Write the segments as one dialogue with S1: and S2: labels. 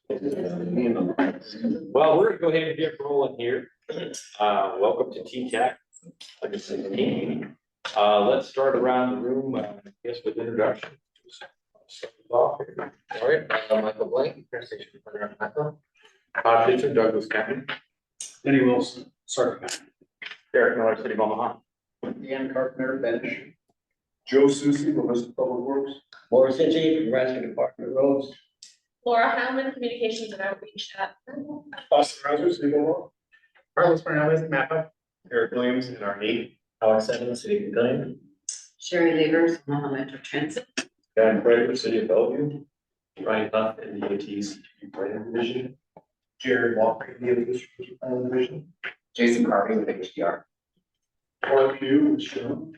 S1: Well, we're going to go ahead and get rolling here. Welcome to TTAC. Let's start around the room, I guess, with introductions. All right, Michael Blank, Transportation Department, MAPA. Todd Fisher, Douglas County.
S2: Denny Wilson, Sark County.
S1: Derek Miller, City of Omaha.
S2: Deanna Carpenter, Bench.
S3: Joe Susi, Nebraska Public Works.
S4: Laura City, Nebraska Department of Roads.
S5: Laura Hellman, Communications and Outreach at.
S3: Austin Rouser, City of Omaha.
S2: Carlos Morales, MAPA.
S3: Eric Williams, NRE.
S2: Alex Evans, City of Billion.
S6: Sherry Levers, Omaha Metro Transit.
S3: Dan Prater, City of Bellevue.
S2: Ryan Huff, in the DOT's Plan Division.
S3: Jared Walker, the District Planning Division.
S6: Jason Carvey with HDR.
S3: Mark Hugh, with Sean.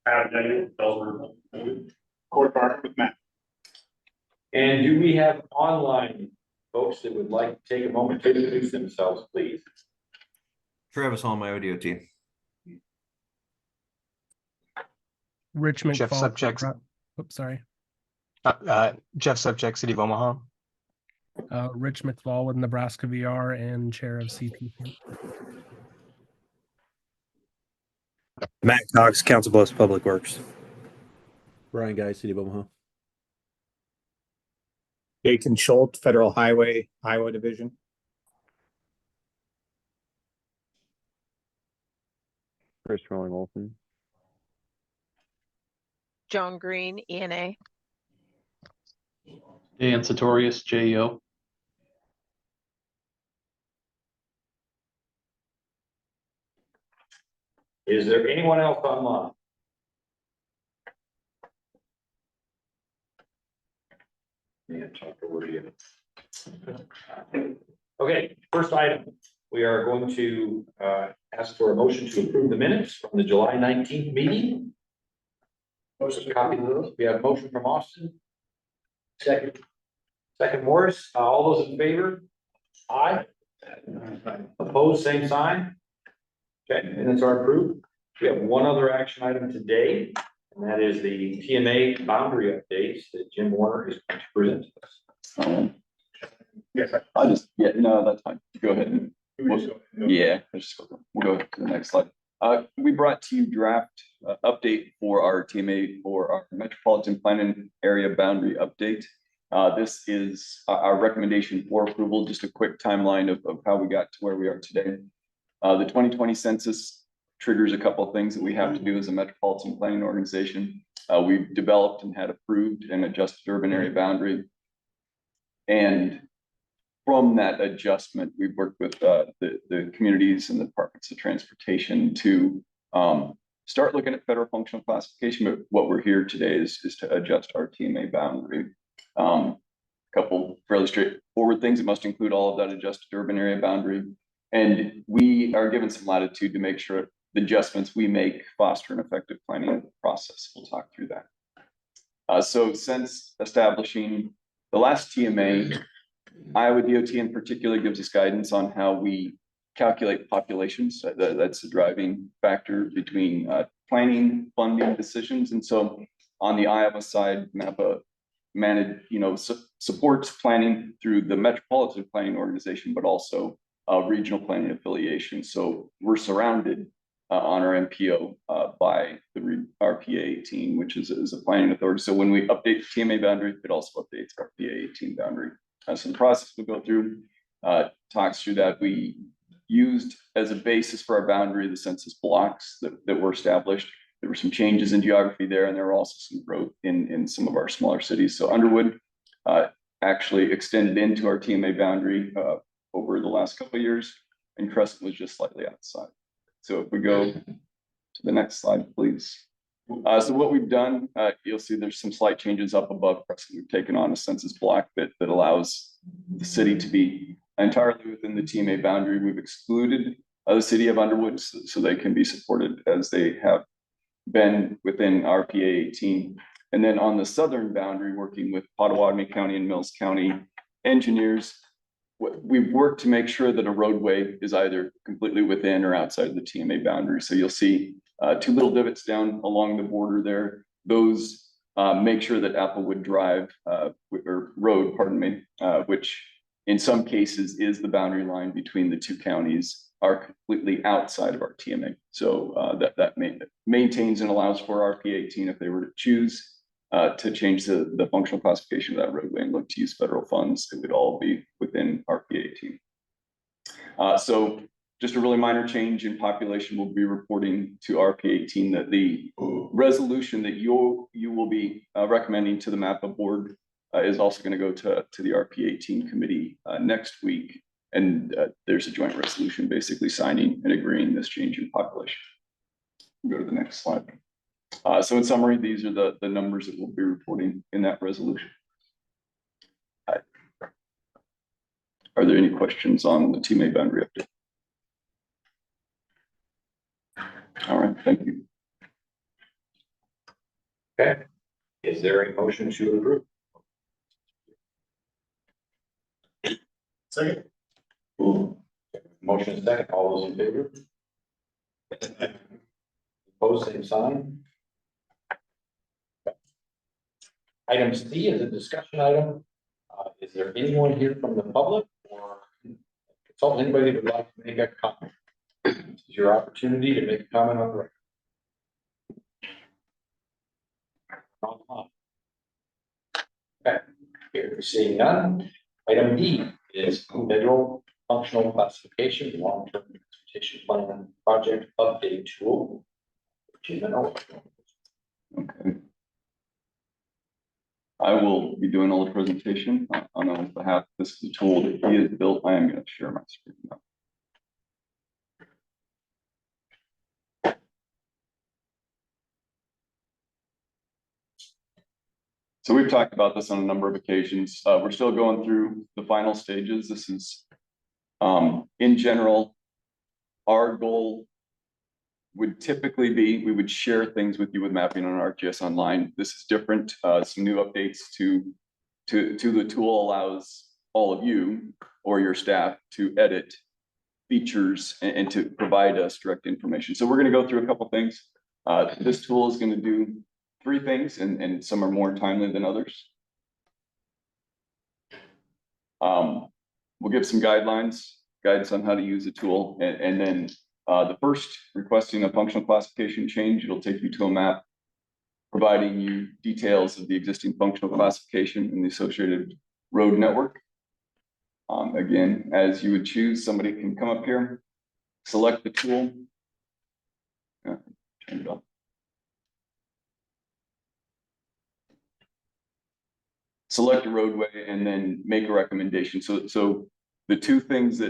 S2: Adam Daniel, Ellsworth.
S3: Court Parker with Matt.
S1: And do we have online folks that would like to take a moment to introduce themselves, please?
S7: Travis Hall, my ODOT.
S8: Richmond.
S9: Jeff Subjects.
S8: Oops, sorry.
S9: Jeff Subject, City of Omaha.
S8: Rich McFall with Nebraska VR and chair of CP.
S10: Matt Cox, Council Bluffs Public Works.
S7: Brian Guy, City of Omaha.
S11: Jason Schultz, Federal Highway, Iowa Division.
S9: Chris Rolling Olson.
S12: Joan Green, ENA.
S2: Dan Sartorius, JEO.
S1: Is there anyone else online? Yeah, talk over to you. Okay, first item, we are going to ask for a motion to approve the minutes from the July 19th meeting.
S3: Motion
S1: Copy of those. We have a motion from Austin. Second Morris, all those in favor? Aye. Opposed, same sign. Okay, minutes are approved. We have one other action item today, and that is the TMA boundary updates that Jim Warner is going to present to us.
S3: Yes.
S13: That's fine. Go ahead. We'll go to the next slide. We brought to you draft update for our TMA for our Metropolitan Planning Area Boundary Update. This is our recommendation for approval, just a quick timeline of how we got to where we are today. The 2020 census triggers a couple of things that we have to do as a metropolitan planning organization. We've developed and had approved an adjusted urban area boundary. And from that adjustment, we've worked with the communities and the departments of transportation to start looking at federal functional classification. But what we're here today is to adjust our TMA boundary. A couple fairly straightforward things. It must include all of that adjusted urban area boundary. And we are given some latitude to make sure the adjustments we make foster an effective planning process. We'll talk through that. So since establishing the last TMA, Iowa DOT in particular gives us guidance on how we calculate populations. That's a driving factor between planning, funding decisions. And so on the Iowa side, MAPA supports planning through the Metropolitan Planning Organization, but also regional planning affiliation. So we're surrounded on our MPO by the RPA 18, which is a planning authority. So when we update the TMA boundary, it also updates RPA 18 boundary. So the process we'll go through talks through that. We used as a basis for our boundary the census blocks that were established. There were some changes in geography there, and there were also some growth in some of our smaller cities. So Underwood actually extended into our TMA boundary over the last couple of years, and Crescent was just slightly outside. So if we go to the next slide, please. So what we've done, you'll see there's some slight changes up above Crescent. We've taken on a census block that allows the city to be entirely within the TMA boundary. We've excluded the city of Underwood so they can be supported as they have been within RPA 18. And then on the southern boundary, working with Pottawatomie County and Mills County engineers, we've worked to make sure that a roadway is either completely within or outside the TMA boundary. So you'll see two little divots down along the border there. Those make sure that Applewood Drive or Road, which in some cases is the boundary line between the two counties are completely outside of our TMA. So that maintains and allows for RPA 18 if they were to choose to change the functional classification of that roadway and look to use federal funds, it would all be within RPA 18. So just a really minor change in population will be reporting to RPA 18 that the resolution that you will be recommending to the MAPA board is also going to go to the RPA 18 committee next week. And there's a joint resolution basically signing and agreeing this change in population. Go to the next slide. So in summary, these are the numbers that we'll be reporting in that resolution. Are there any questions on the TMA boundary update? All right, thank you.
S1: Okay, is there a motion to approve?
S3: Second.
S1: Motion is second, all those in favor? Opposed, same sign. Item C is a discussion item. Is there anyone here from the public or consult anybody who would like to make a comment? This is your opportunity to make a comment on the record. Okay, here seeing none. Item D is federal functional classification, long-term transportation plan project update tool.
S13: Okay. I will be doing all the presentation on his behalf. This is a tool that he has built. I am going to share my screen now. So we've talked about this on a number of occasions. We're still going through the final stages. This is, in general, our goal would typically be, we would share things with you with mapping on ArcGIS Online. This is different. Some new updates to the tool allows all of you or your staff to edit features and to provide us direct information. So we're going to go through a couple things. This tool is going to do 3 things, and some are more timely than others. We'll give some guidance on how to use the tool, and then the first, requesting a functional classification change, it'll take you to a map, providing you details of the existing functional classification and the associated road network. Again, as you would choose, somebody can come up here, select the tool. Turn it off. Select a roadway and then make a recommendation. So the 2 things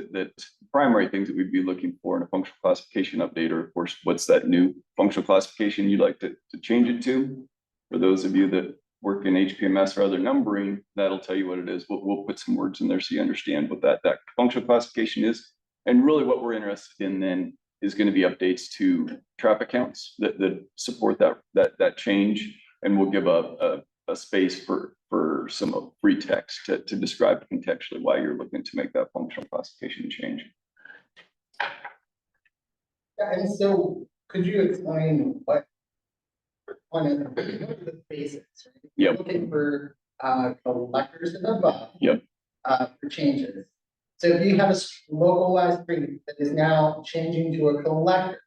S13: primary things that we'd be looking for in a functional classification update are, of course, what's that new functional classification you'd like to change it to? For those of you that work in HPMS or other numbering, that'll tell you what it is. We'll put some words in there so you understand what that functional classification is. And really what we're interested in then is going to be updates to traffic counts that support that change. And we'll give a space for some free text to describe contextually why you're looking to make that functional classification change.
S14: And so could you explain what one of the basics, right?
S13: Yep.
S14: We're looking for collectors and above.
S13: Yep.
S14: For changes. So if you have a localized street that is now changing to a collector,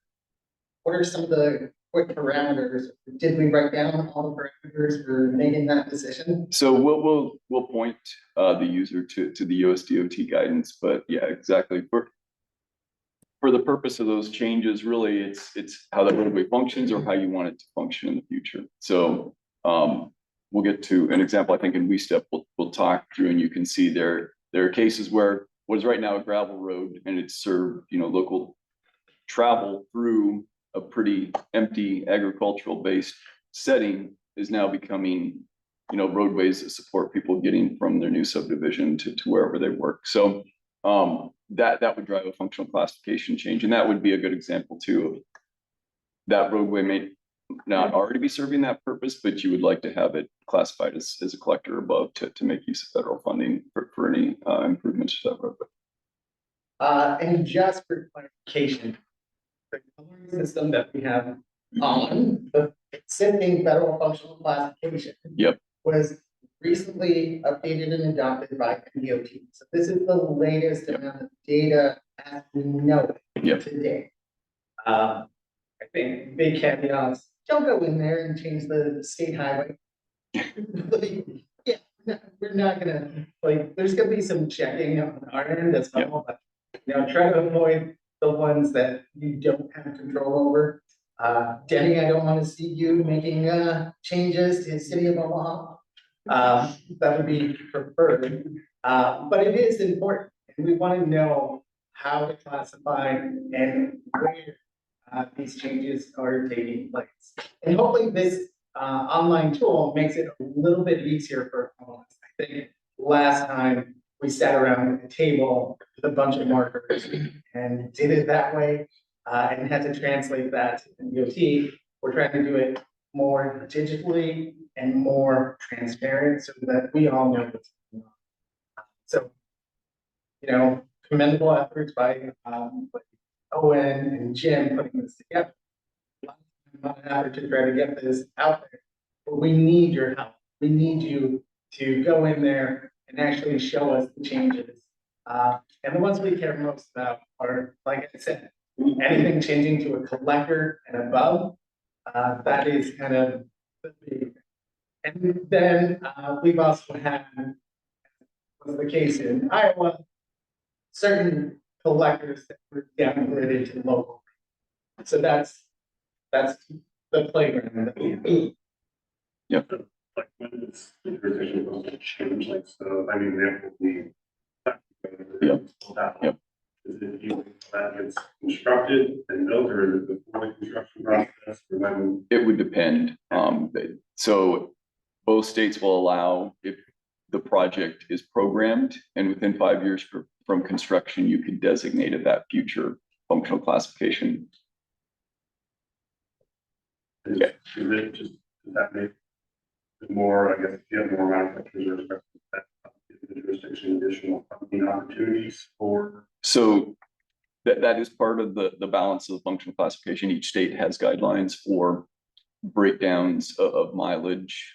S14: what are some of the quick parameters? Did we write down all the parameters for making that decision?
S13: So we'll point the user to the USDOT guidance, but yeah, exactly. For the purpose of those changes, really, it's how the roadway functions or how you want it to function in the future. So we'll get to an example. I think in WeStep we'll talk through, and you can see there are cases where what is right now a gravel road and it's served local travel through a pretty empty agricultural based setting is now becoming roadways that support people getting from their new subdivision to wherever they work. So that would drive a functional classification change, and that would be a good example too of that roadway may not already be serving that purpose, but you would like to have it classified as a collector above to make use of federal funding for any improvements to that roadway.
S14: And just for clarification, the coloring system that we have on the existing federal functional classification
S13: Yep.
S14: was recently updated and adopted by MDOT. So this is the latest amount of data as we know it
S13: Yep.
S14: today. I think big caveats, don't go in there and change the state highway. Like, yeah, we're not gonna, like, there's gonna be some checking on our end as well, but, you know, try to avoid the ones that you don't have control over. Denny, I don't wanna see you making, changes to the city of Omaha. That would be preferred, but it is important, and we wanna know how to classify and where these changes are taking place. And hopefully this online tool makes it a little bit easier for us. I think last time we sat around at a table with a bunch of markers and did it that way and had to translate that to MDOT. We're trying to do it more digitally and more transparent so that we all know what's going on. So, you know, commendable efforts by Owen and Jim putting this together. Not an effort to try to get this out there, but we need your help. We need you to go in there and actually show us the changes. And the ones we care most about are, like I said, anything changing to a collector and above. That is kind of the big. And then we've also had, was the case in Iowa, certain collectors that were downgraded to local. So that's the playground that we have.
S13: Yep.
S3: Like when this jurisdiction goes to change, like, so, I mean, there will be.
S13: Yep. Yep.
S3: Is it usually that gets constructed and built, or is it before the construction process, or when?
S13: It would depend. So both states will allow if the project is programmed and within 5 years from construction, you could designate it that future functional classification.
S3: Okay. Is it just, does that make it more, I guess, if you have more manufacturers or that the jurisdiction additional funding opportunities for?
S13: So that is part of the balance of the functional classification. Each state has guidelines for breakdowns of mileage,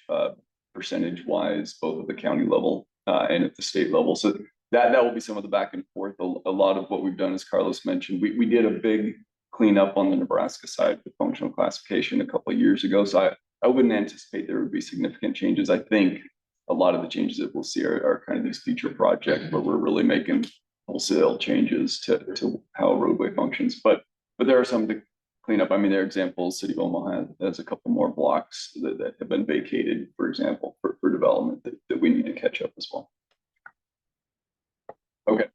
S13: percentage wise, both at the county level and at the state level. So that will be some of the back and forth. A lot of what we've done, as Carlos mentioned, we did a big cleanup on the Nebraska side with functional classification a couple of years ago. So I wouldn't anticipate there would be significant changes. I think a lot of the changes that we'll see are kind of these future projects where we're really making wholesale changes to how a roadway functions. But there are some to clean up. I mean, there are examples. City of Omaha has a couple more blocks that have been vacated, for example, for development that we need to catch up as well. Okay,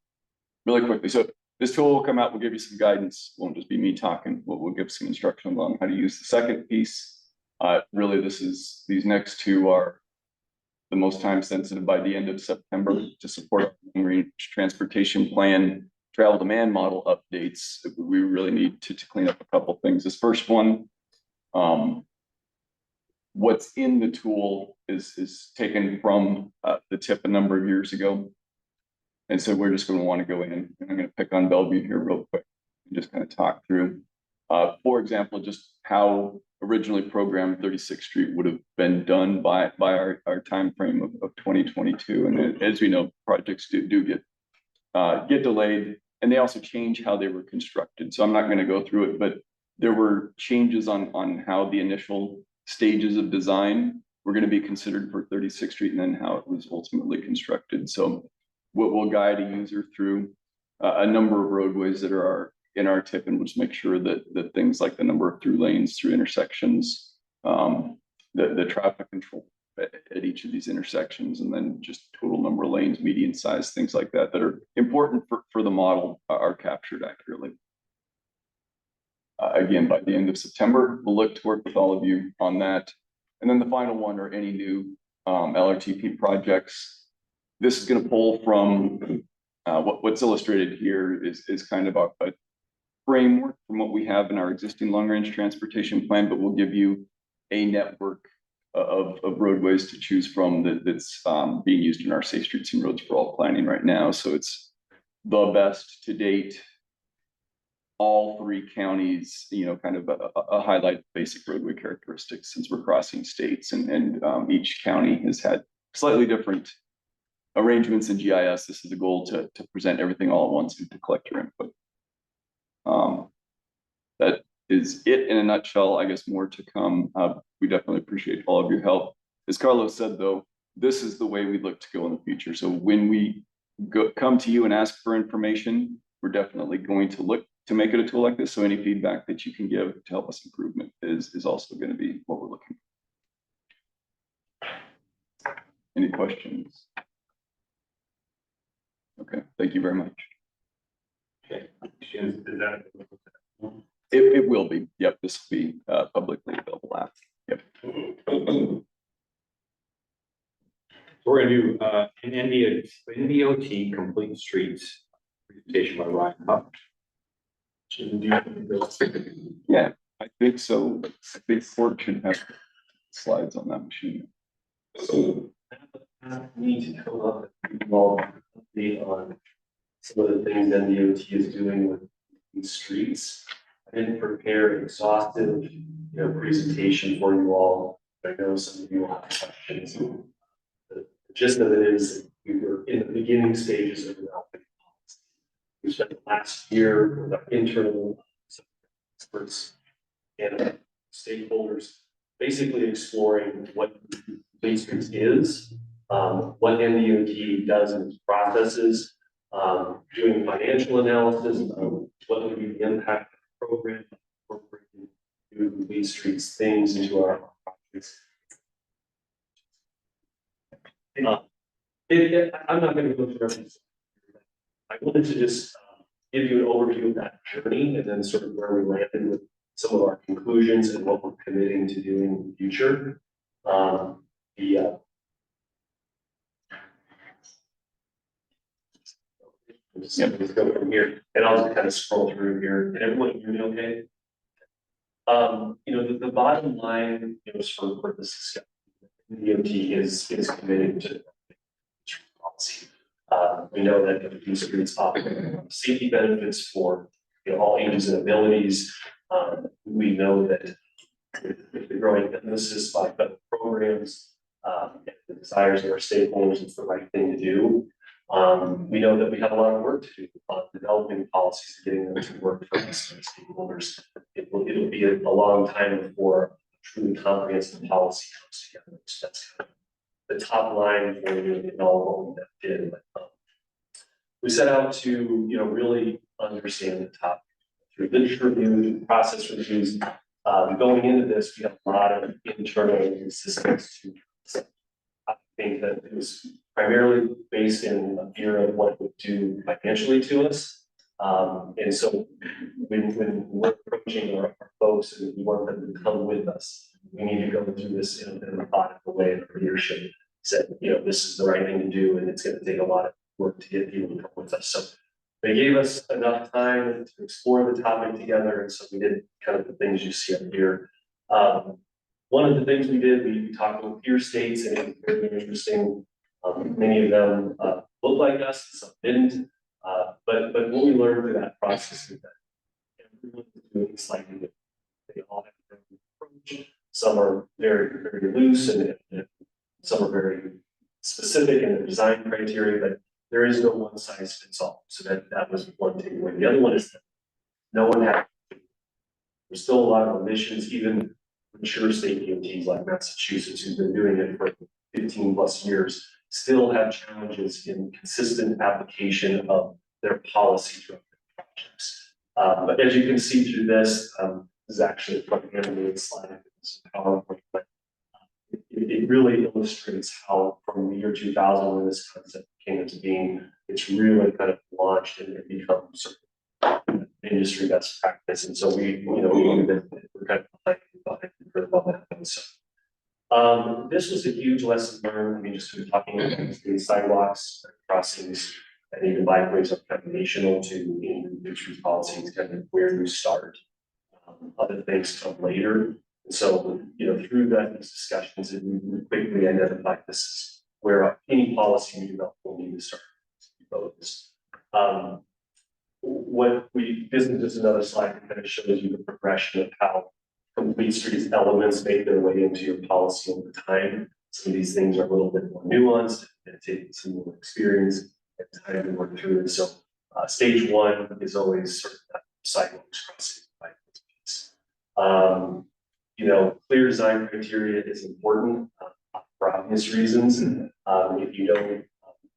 S13: really quickly. So this tool will come out, we'll give you some guidance. Won't just be me talking. We'll give some instructions on how to use the second piece. Really, these next two are the most time sensitive by the end of September to support long range transportation plan, travel demand model updates. We really need to clean up a couple things. This first one, what's in the tool is taken from the tip a number of years ago. And so we're just going to want to go in and I'm going to pick on Bellevue here real quick and just kind of talk through, for example, just how originally programmed 36th Street would have been done by our time frame of 2022. And as we know, projects do get delayed, and they also change how they were constructed. So I'm not going to go through it, but there were changes on how the initial stages of design were going to be considered for 36th Street and then how it was ultimately constructed. So we'll guide a user through a number of roadways that are in our tip, and we'll just make sure that things like the number of through lanes, through intersections, the traffic control at each of these intersections, and then just total number of lanes, median size, things like that are important for the model are captured accurately. Again, by the end of September, we'll look to work with all of you on that. And then the final one are any new LRTP projects. This is going to pull from what's illustrated here is kind of a framework from what we have in our existing long-range transportation plan, but we'll give you a network of roadways to choose from that's being used in our Safe Streets and Roads for All planning right now. So it's the best to date. All three counties, kind of a highlight basic roadway characteristics since we're crossing states, and each county has had slightly different arrangements in GIS. This is a goal to present everything all at once and to collect your input. That is it in a nutshell. I guess more to come. We definitely appreciate all of your help. As Carlos said, though, this is the way we look to go in the future. So when we come to you and ask for information, we're definitely going to look to make it a tool like this. So any feedback that you can give to help us improvement is also going to be what we're looking for. Any questions? Okay, thank you very much.
S1: Okay.
S3: Is that?
S13: It will be. Yep, this will be publicly available after. Yep.
S1: So we're gonna do an NDOT complete streets presentation by Ryan Huff.
S13: Yeah, I think so. I think Ford should have slides on that machine.
S2: Need to come up with more update on some of the things NDOT is doing with these streets. I didn't prepare an exhaustive, presentation for you all. I know some of you all have questions. The gist of it is we were in the beginning stages of developing policy. We spent the last year with our internal experts and stakeholders basically exploring what complete streets is, what NDOT does in its processes, doing financial analysis of what would be the impact of the program, incorporating new complete streets things into our projects. I'm not going to go through everything. I wanted to just give you an overview of that journey and then sort of where we landed with some of our conclusions and what we're committing to doing in the future. Let's go from here, and I'll just kind of scroll through here. Can everyone hear me okay? The bottom line is for this discussion, DOT is committed to policy. We know that these streets offer safety benefits for all ages and abilities. We know that with the growing emphasis by federal programs, the desires of our stakeholders, it's the right thing to do. We know that we have a lot of work to do on developing policies and getting them to work for us and stakeholders. It'll be a long time before a truly comprehensive policy comes together. So that's kind of the top line for you and all what we did. We set out to really understand the topic through literature review, process reviews. Going into this, we have a lot of internal resistance to. I think that it was primarily based in a fear of what it would do financially to us. And so when we're approaching our folks and we want them to come with us, we need to go through this in a methodical way. And our leadership said, this is the right thing to do, and it's going to take a lot of work to get people to come with us. So they gave us enough time to explore the topic together, and so we did kind of the things you see up here. One of the things we did, we talked with peer states, and it was very interesting. Many of them look like us, some didn't. But what we learned through that process is that everyone is doing slightly different. They all have their own approach. Some are very, very loose, and some are very specific in their design criteria, but there is no one size fits all. So that was one takeaway. The other one is that no one had. There's still a lot of omissions, even mature state DOTs like Massachusetts, who's been doing it for 15 plus years, still have challenges in consistent application of their policy throughout their projects. But as you can see through this, this is actually a front animated slide. It's PowerPoint, but it really illustrates how from the year 2000, when this concept came into being, it's really kind of launched and it becomes sort of industry best practice. And so we're kind of behind the curve on that. So this was a huge lesson learned. I mean, just sort of talking about the sidewalks, crossings, and even bikeways are foundational to industry policies, kind of where you start. Other things come later. And so, through these discussions, and we quickly identified this is where any policy we develop will need to start to be focused. This is just another slide that kind of shows you the progression of how complete streets elements make their way into your policy over time. Some of these things are a little bit more nuanced and take some more experience and time to work through it. So stage one is always sort of that sidewalks crossing. Clear design criteria is important for obvious reasons. If you don't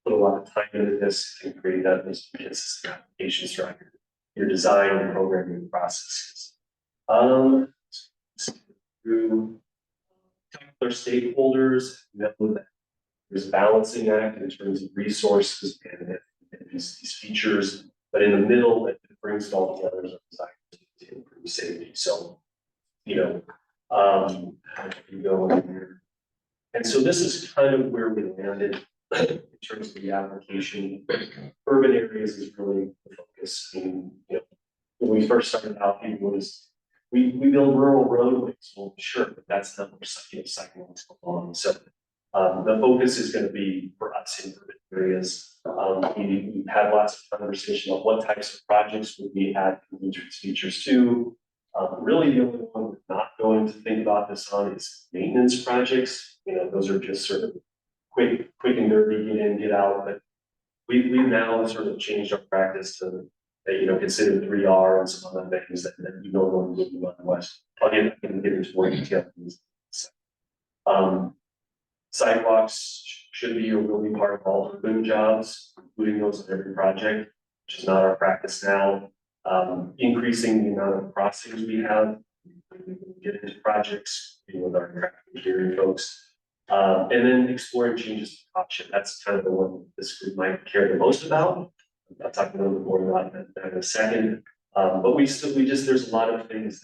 S2: put a lot of time into this and create that consistent applications throughout your design and programming processes. Through particular stakeholders, know that there's a balancing act in terms of resources and these features, but in the middle, it brings it all together as a design to improve safety. So, how do you go in here? And so this is kind of where we landed in terms of the application. Urban areas is really the focus. I mean, when we first started out, it was we build rural roadways. Well, sure, but that's not where sidewalks belong. So the focus is going to be for us in urban areas. We've had lots of conversation about what types of projects would we add features to. Really, the only one we're not going to think about this on is maintenance projects. Those are just sort of quick and dirty, get in, get out. But we've now sort of changed our practice to consider 3R and some other things that you normally would do on the West. I can get into more detail. Sidewalks should be or will be part of all urban jobs, including those in every project, which is not our practice now. Increasing the amount of crossings we have, get into projects with our traffic engineering folks, and then exploring changes to option. That's kind of the one this group might care the most about. I'll talk a little bit more about that in a second. But there's a lot of things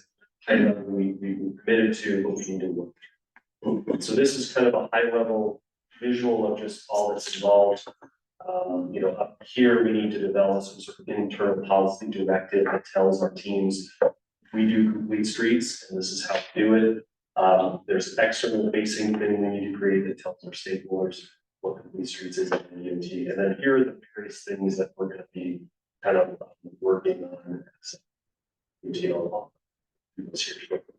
S2: that we committed to, but we need to work through. So this is kind of a high level visual of just all that's involved. Up here, we need to develop some sort of internal policy directive that tells our teams we do complete streets, and this is how we do it. There's an external facing thing we need to create that tells our stakeholders what complete streets is at the DOT. And then here are the various things that we're going to be kind of working on as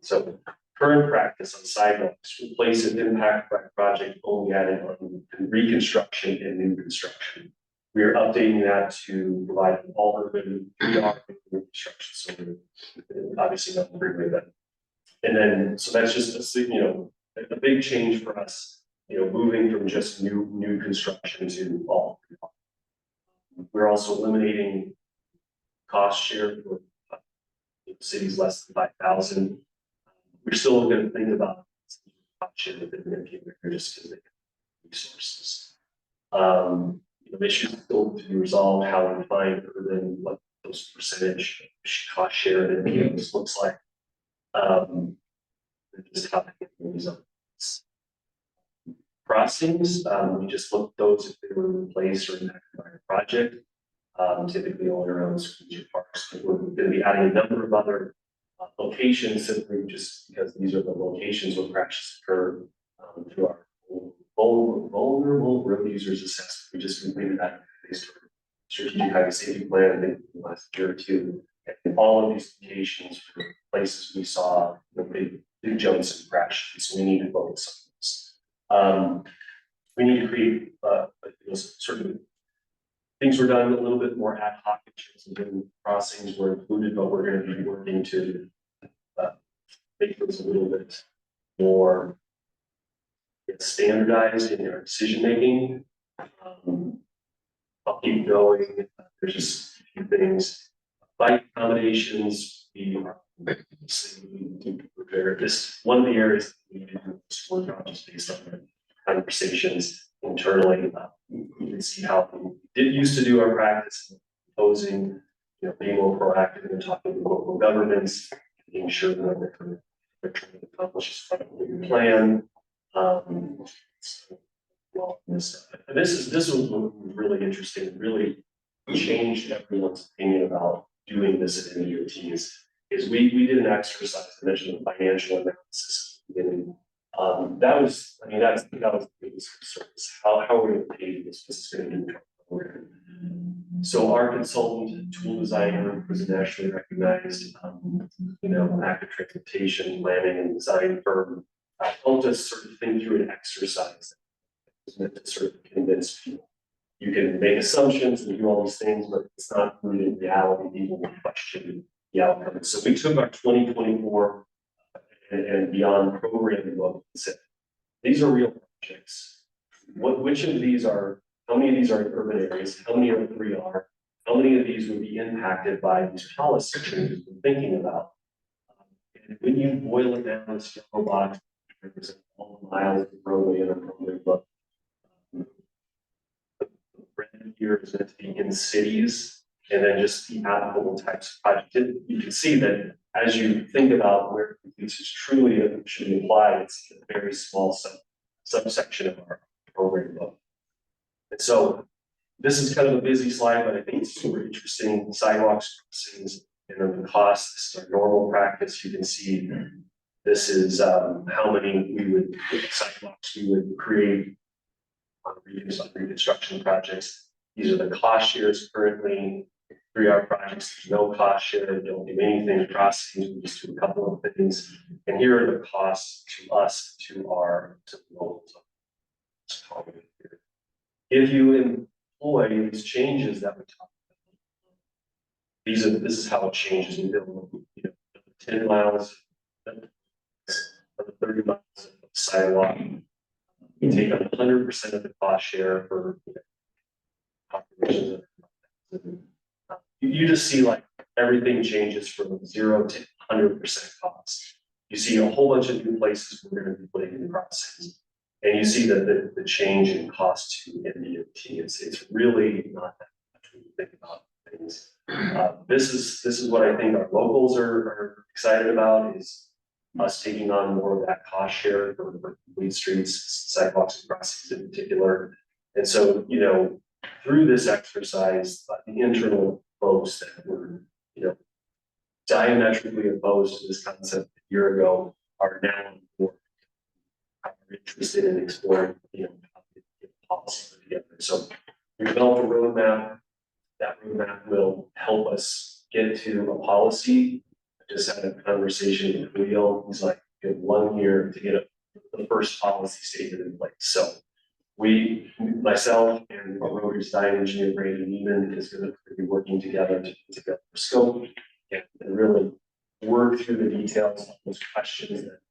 S2: so current practice on sidewalks, replace an impact project only added on reconstruction and new construction. We are updating that to provide all urban reconstruction. So obviously not freeway that. And then so that's just a big change for us. Moving from just new construction to all. We're also eliminating cost share for cities less than 5,000. We're still going to think about cost share within the just because they have resources. Issues still to be resolved, how we find urban, what those percentage cost share of NPOs looks like. Just how they can use them. Crossings, we just looked at those if they were replaced or impacted by a project, typically all around schools or parks. We're going to be adding a number of other locations simply just because these are the locations where crashes occur through our vulnerable road users assessment. We just completed that based on strategic highway safety plan, I think last year or two. And all of these locations were places we saw big jumps in crashes, so we need to focus on this. We need to create sort of things were done a little bit more ad hoc in terms of when crossings were included, but we're going to be working to make those a little bit more standardized in our decision making. I'll keep going. There's just a few things. Bike accommodations, we prepare this. One of the areas that we do this work on just based on the conversations internally. You can see how we used to do our practice, proposing, being more proactive and talking to local governments, being sure that they're trying to accomplish a plan. This was really interesting, really changed everyone's opinion about doing this at NDOT is we did an exercise. I mentioned the financial analysis at the beginning. That was the biggest concern. How are we going to pay this? This is going to do. So our consultant, tool designer, was a nationally recognized, active transportation planning and design firm. helped us sort of think through an exercise that was meant to sort of convince people. You can make assumptions and do all these things, but it's not rooted in reality. People will question the outcome. So we took our 2024 and beyond program book and said, these are real projects. Which of these are, how many of these are in urban areas? How many of the 3 are? How many of these would be impacted by these policy changes we're thinking about? And when you boil it down, this yellow box represents all the miles of roadway in a program book. Red here is meant to be in cities, and then just the applicable types of projects. You can see that as you think about where this is truly should be applied, it's a very small subsection of our program book. And so this is kind of a busy slide, but I think it's super interesting. Sidewalks, crossings, and then the cost. This is our normal practice. You can see this is how many sidewalks we would create on reconstruction projects. These are the cost shares currently. 3R projects, there's no cost share. We don't do anything crossings. We just do a couple of things. And here are the costs to us, to the local. If you employ these changes that we talked about, this is how it changes. We build 10 miles, 30 miles of sidewalk. You take on 100% of the cost share for populations. You just see like everything changes from 0 to 100% cost. You see a whole bunch of new places we're going to be putting in crossings, and you see that the change in cost to MDOT. It's really not that much when you think about things. This is what I think our locals are excited about, is us taking on more of that cost share for complete streets, sidewalks, and crossings in particular. And so, through this exercise, the internal folks that were, diametrically opposed to this concept a year ago are now more interested in exploring, how to get policy together. So we developed a roadmap. That roadmap will help us get to a policy. I just had a conversation with Leo. He's like, you have 1 year to get the first policy statement in place. So myself and our road design engineer, Brandon Neiman, is going to be working together to put together a scope and really work through the details of those questions that are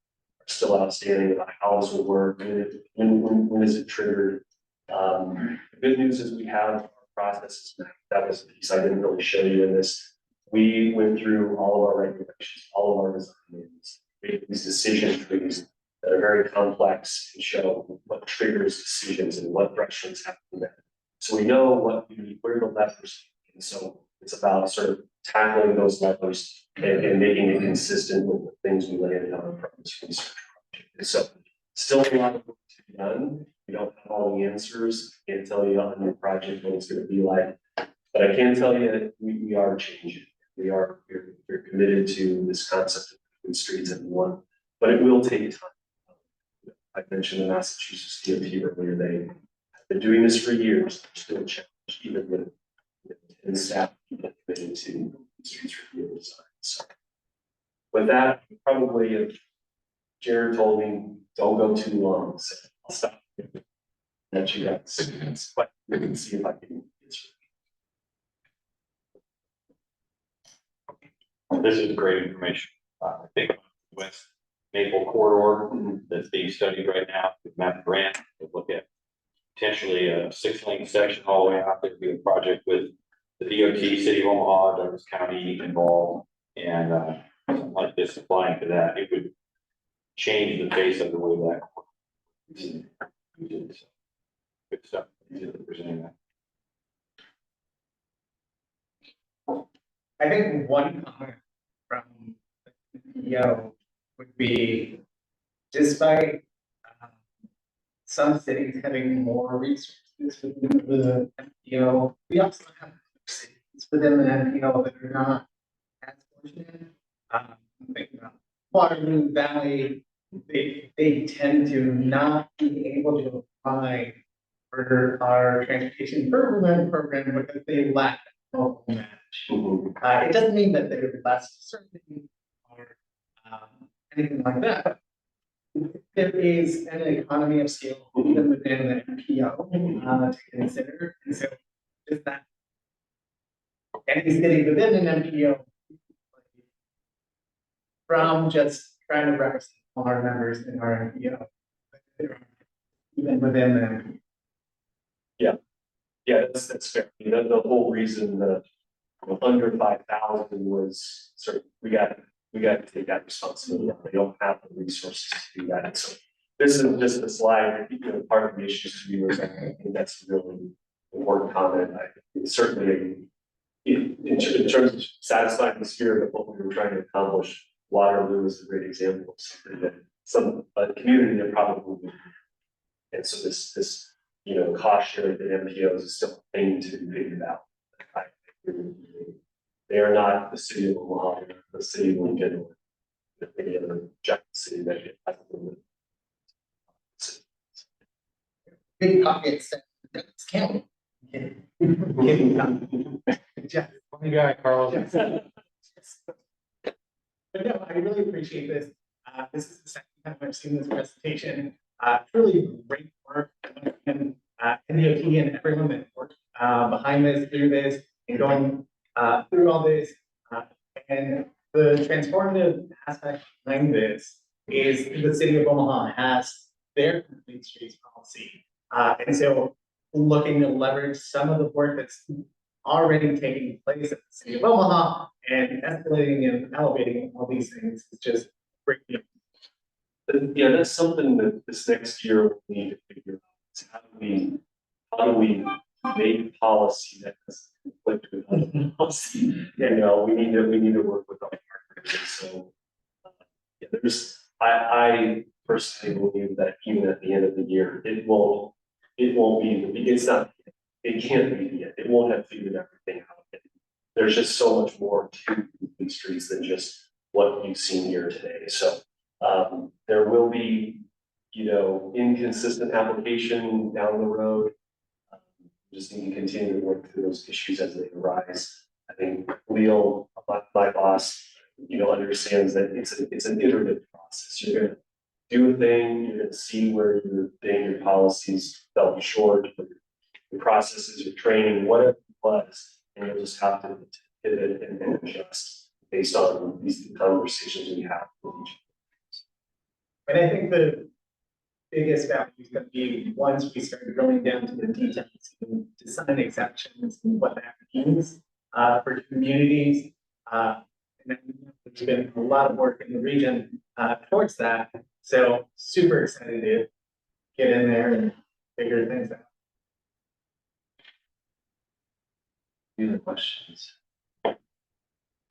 S2: still outstanding about how this will work, when is it triggered. The good news is we have our processes. That was the piece I didn't really show you in this. We went through all of our regulations, all of our designs, made these decision trees that are very complex and show what triggers decisions and what thresholds have to be met. So we know where the levers, and so it's about sort of tackling those levers and making it consistent with the things we landed on our premise research project. And so still a lot of work to be done. We don't have all the answers. I can't tell you on your project what it's going to be like, but I can tell you that we are changing. We're committed to this concept of streets and one, but it will take time. I mentioned the Massachusetts DOT earlier. They have been doing this for years. They're still challenged, even with and staff committed to streets review design. So with that, probably if Jared told me don't go too long, so I'll stop. Let you guys, but we can see if I can answer.
S1: This is great information. I think with Maple corridor that's being studied right now with MAPA grant to look at potentially a 6-lane section all the way out there. Be a project with the DOT, City of Omaha, Douglas County involved, and something like this applying to that, it would change the face of the way that. Good stuff. Easy to present that.
S14: I think one comment from would be, despite some cities having more resources within the MPO, we also have cities within the MPO that are not as fortunate. Thinking about Waterloo Valley, they tend to not be able to apply for our transportation improvement program because they lack local match. It doesn't mean that they're less certain or anything like that. there is an economy of scale even within the MPO to consider, and so just that. Any city within an MPO. From just trying to represent all our members in our MPO. Even within them.
S2: Yeah, that's fair. You know, the whole reason that under 5,000 was sort of, we got to take that responsibility. They don't have the resources to do that. And so this is just a slide, you know, part of the issues to me was, I think that's a really important comment. It's certainly, in terms of satisfying the spirit of what we were trying to accomplish, Waterloo is a great example of something that a community that probably would. And so this, you know, cost sharing that MPOs is still a thing to be figured out. They are not the city of Omaha, they're not the city of Lincoln, or any other giant city that has been.
S14: Big pockets, that's county. Yeah.
S1: Funny guy, Carlos.
S14: But no, I really appreciate this. This is the second time I've seen this presentation. Truly great work. And NDOT and everyone that worked behind this, through this, and going through all this. And the transformative aspect behind this is the city of Omaha has their complete streets policy. And so looking to leverage some of the work that's already taking place at the city of Omaha and escalating and elevating all these things is just great.
S2: Yeah, that's something that this next year we need to figure out. Is how do we make policy that doesn't conflict with other policy? You know, we need to work with our partners. So yeah, I personally believe that even at the end of the year, it won't be, it's not, it can't be the end. It won't have figured everything out. There's just so much more to these streets than just what you've seen here today. So there will be, you know, inconsistent application down the road. Just need to continue to work through those issues as they arise. I think Leo, my boss, you know, understands that it's an iterative process. You're gonna do a thing, you're gonna see where your policies fell short, your processes, your training, whatever it was, and you'll just have to pivot and adjust based on these conversations we have with each other.
S14: And I think the biggest value is going to be once we start going down to the details and design exceptions and what that means for communities. And then there's been a lot of work in the region towards that. So super excited to get in there and figure things out.
S2: Any other questions?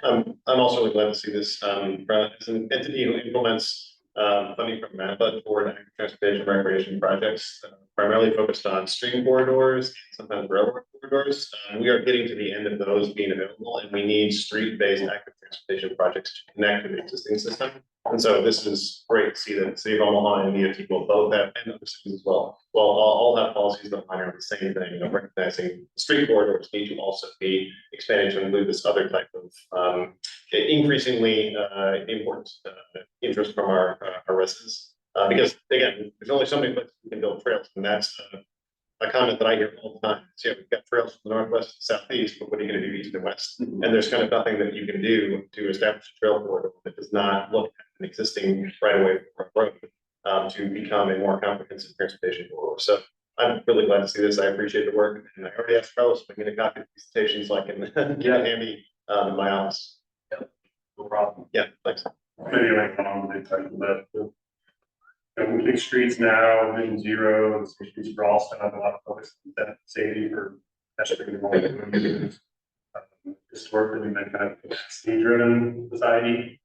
S3: I'm also really glad to see this, as an entity who implements funding from MAPA toward transportation recreation projects, primarily focused on stream corridors and sometimes railroad corridors. We are getting to the end of those being available, and we need street-based active transportation projects to connect to the existing system. And so this is great to see that the city of Omaha and DOT will both have, and other cities as well. Well, all have policies that align on the same thing, you know, recognizing street corridors need to also be expanded to include this other type of increasingly important interest from our residents. Because again, there's only so many places we can build trails, and that's a comment that I hear all the time. So yeah, we've got trails from the northwest to the southeast, but what are you going to do east and west? And there's kind of nothing that you can do to establish a trail corridor that does not look at an existing right-of-way road to become a more comprehensive transportation corridor. So I'm really glad to see this. I appreciate the work, and I already asked Carlos if I can get a copy of these presentations so I can get it handy in my office.
S2: Yep, no problem.
S3: Yeah, thanks. Maybe like they talked about big streets now, vision zero, the streets for all stuff, a lot of focus on safety for historically been kind of speed driven society.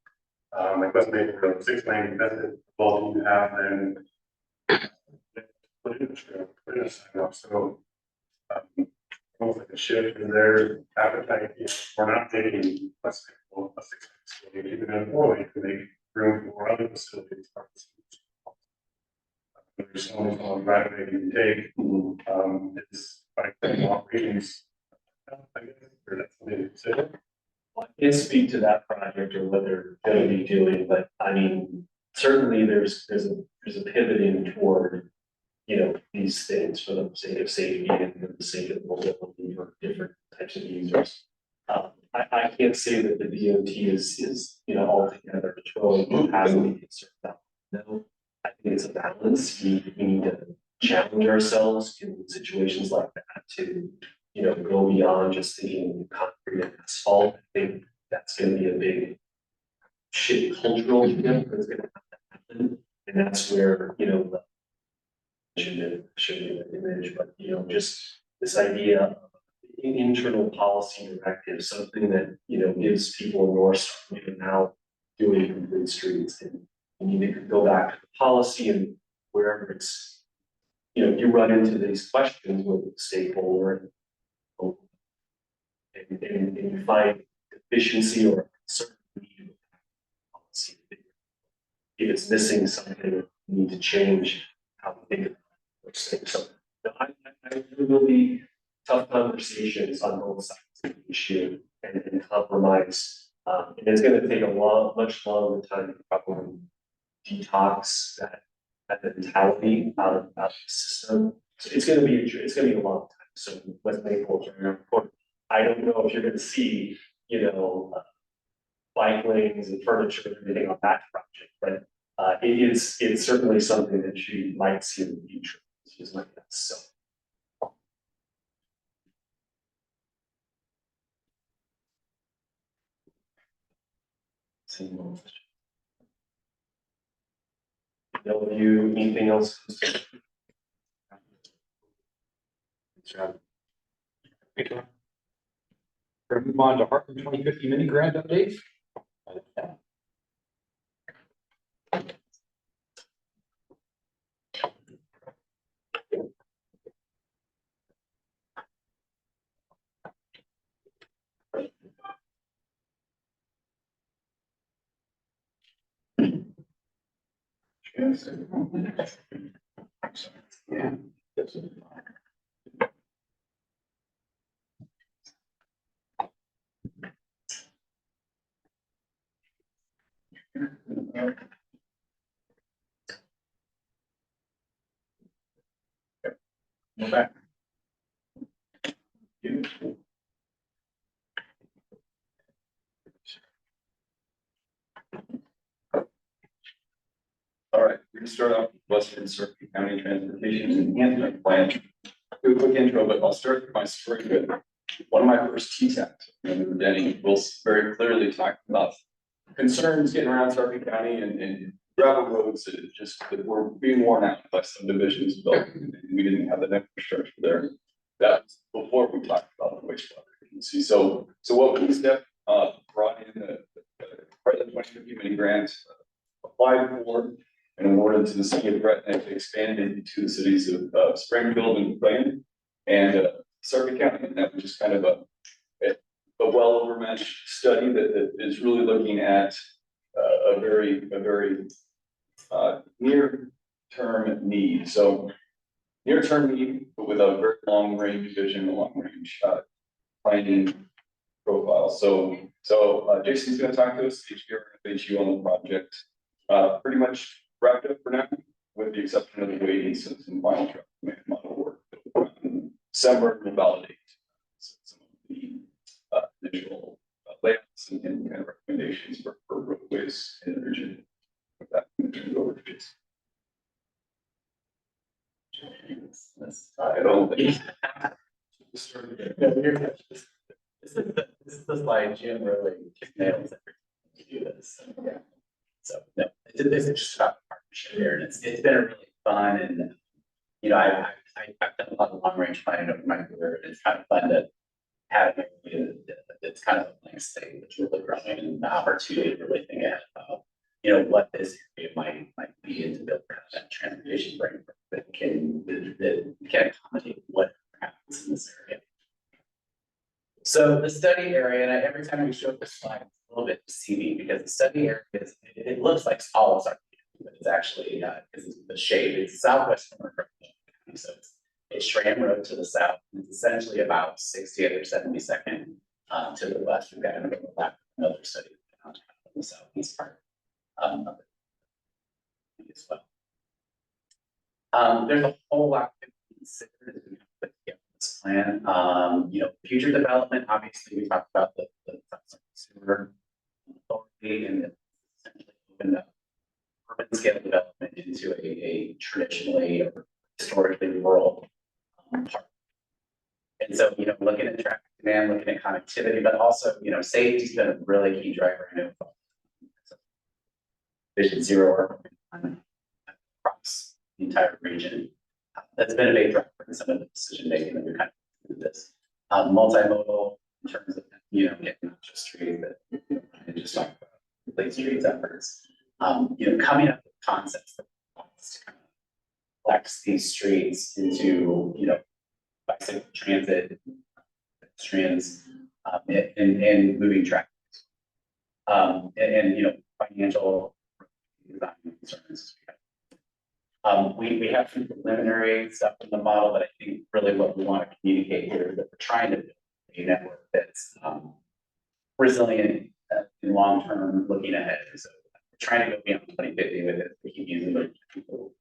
S3: Like let's make it a 6 lane method, well, you have then put in a trail, put in a sidewalk. So almost like a shift in their appetite. You know, we're not taking a 6 lane facility, keeping it in 4 lane to make room for other facilities. There's only one right way you can take. It's like operations. I guess, or that's something to consider.
S2: I can't speak to that project or what they're going to be doing, but I mean, certainly there's a there's a pivoting toward, these things for the sake of safety and for the sake of mobility for different types of users. I can't say that the DOT is, altogether controlling capacity concern. No, I think it's a balance. We need to challenge ourselves in situations like that to, go beyond just thinking concrete and asphalt. I think that's going to be a big cultural shift that's going to have to happen. And that's where, the should be an image, but, just this idea of internal policy directive, something that, gives people a north star now doing complete streets. And you need to go back to the policy and wherever it's, you run into these questions with the stakeholder and you find deficiency or concern need policy. If it's missing something, you need to change how we think about those things. So I there will be tough conversations on both sides of the issue and compromise. And it's going to take much longer time to probably detox that mentality out of the system. So it's going to be a long time. So West Maple, I don't know if you're going to see, bike lanes and furniture and everything on that project, but it's certainly something that you might see in the future. Is my guess. So. No of you, anything else?
S1: We're gonna move on to Heartland 2050 mini grant updates. Yeah. Go back.
S13: All right, we're gonna start off with Western Circuit County Transportation Enhancement Plan. Do a quick intro, but I'll start with my story with one of my first TTACs. And Denny will very clearly talk about concerns getting around Circuit County and gravel roads that were being worn out by subdivisions built. And we didn't have that infrastructure there. That was before we talked about the wastewater agency. So what we brought in the part of the 2050 mini grant, applied for and awarded to the city of Gretna to expand into the cities of Springfield and McLean and Circuit County. And that was just kind of a well overmatched study that is really looking at a very near term need. So near term need, but with a very long range vision, a long range planning profile. So Jason's going to talk to us, HU on the project. Pretty much wrapped up for now, with the exception of the waiting some final draft model work. December will validate some of the initial layouts and kind of recommendations for roadways in the region. With that, I'm going to turn it over to Jason. I don't think.
S15: This is the slide Jim really nails everything to do this. Yeah. So no, this is just about partnership here, and it's been a really fun and I've done a lot of long range planning over my career, and it's kind of fun to have it's kind of a blank slate that's really growing and the opportunity to really think ahead about what this area might be and to build that transportation framework that can accommodate what happens in this area. So the study area, and every time we show this slide, it's a little bit deceiving because the study area it looks like all of our, but it's actually because it's the shape. It's southwest corner of the county, so it's Schramm Road to the south. It's essentially about 60th or 72nd to the west. We've got another study on the southeast part of it as well. future development, obviously, we talked about the sewer authority and essentially open up urban scale development into a traditionally or historically rural park. And so, looking at traffic demand, looking at connectivity, but also, safety's been a really key driver. I know Vision Zero across the entire region. That's been a big driver in some of the decision making that we kind of do this. Multimodal in terms of getting not just streets, but I just talked about complete streets efforts. Coming up with concepts that to kind of flex these streets into bicycle transit, pedestrians, and moving traffic. And financial design concerns. We have some preliminary stuff in the model, but I think really what we want to communicate here is that we're trying to build a network that's resilient in long term, looking ahead. So we're trying to go beyond 2050 with it. We keep using the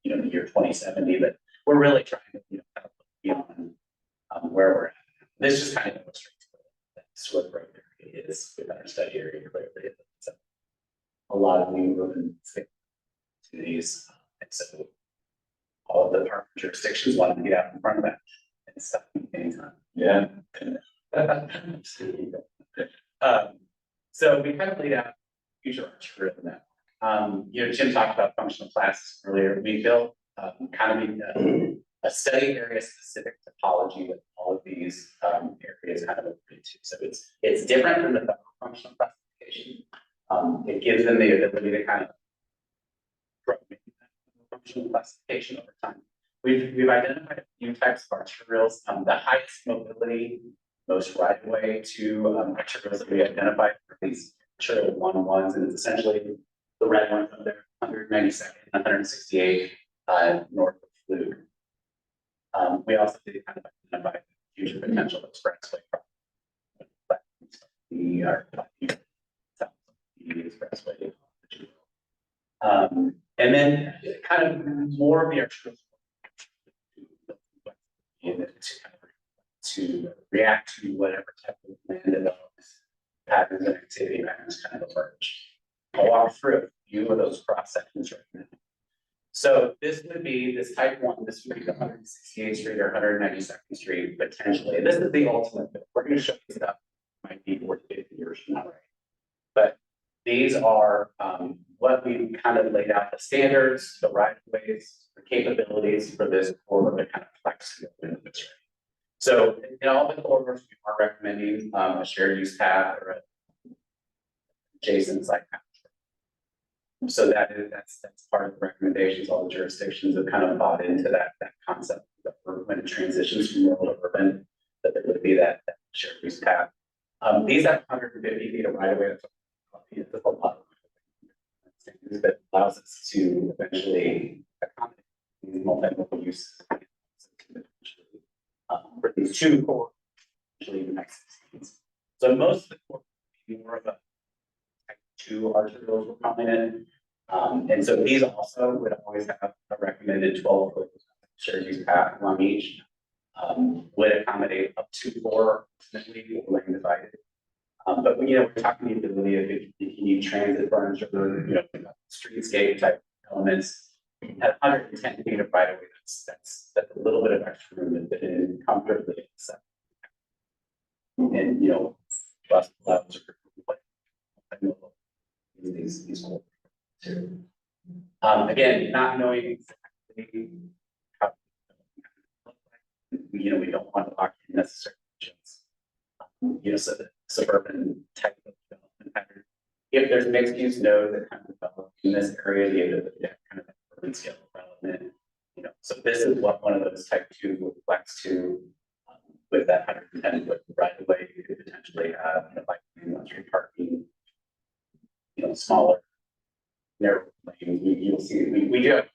S15: year 2070, but we're really trying to kind of look beyond where we're at. This just kind of illustrates that sort of road area is with our study area clearly. So a lot of new urban opportunities, and so all of the partner jurisdictions want to get out in front of that and stop anytime. Yeah. So we kind of laid out future arterial network. Jim talked about functional classes earlier. We built kind of a study area specific topology with all of these areas kind of agreed to. So it's different than the federal functional classification. It gives them the ability to kind of functional classification over time. We've identified a few types of arterials. The highest mobility, most right of way to arterials that we identified for these arterial 1-1s, and it's essentially the red one from there, 192nd, 168 north of Fluke. We also did kind of identify future potential expressway the expressway. And then kind of more of the arterials to react to whatever type of land develops, patterns and activity patterns kind of emerge. I'll walk through a few of those cross sections right now. So this would be this type 1, this would be the 168th Street or 192nd Street potentially. This is the ultimate. We're going to show you stuff might be 40, 50 years from now, right? But these are what we kind of laid out, the standards, the right of ways, the capabilities for this corridor to kind of flex into this. So in all the corridors, we are recommending a shared use path or a adjacent site path. So that's part of the recommendations. All the jurisdictions have kind of bought into that concept that when it transitions from rural to urban, that there would be that shared use path. These have 150 feet of right of way. That's a lot of that allows us to eventually accommodate these multimodal uses for these two core, actually the next 16. So most of the core would be more of a type 2 arterials we're calling it. And so these also would always have a recommended 12-foot shared use path along each, would accommodate up to 4 ultimately lane divided. But we're talking the ability of continued transit furniture, streetscape type elements at 110 feet of right of way. That's a little bit of extra room to fit in comfortably. And bus levels are these cool too. Again, not knowing exactly how we don't want to lock in necessarily so the suburban type of development pattern. If there's mixed use nodes that kind of develop in this area, the ability to have kind of that urban scale development, so this is what one of those type 2 would flex to with that 110 foot right away. You could potentially have like luxury parking, smaller, narrow lanes. You'll see we do have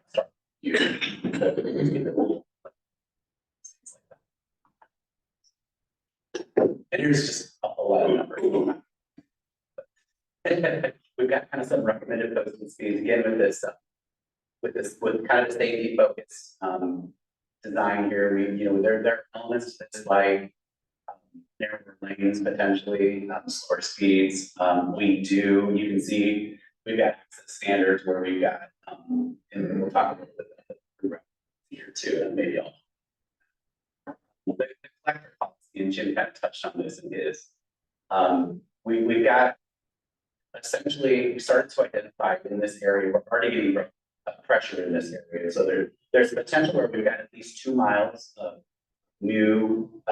S15: start and here's just a whole lot of numbers. We've got kind of some recommended posted speeds again with kind of a safety focus. design here, there are elements to this like narrower lanes potentially, slower speeds. You can see, we've got access standards where we've got, and we'll talk a little bit about that here too, and maybe I'll. The collector policy, and Jim kind of touched on this in his. We've got essentially, we started to identify in this area, we're already getting pressure in this area. So there's potential where we've got at least 2 miles of new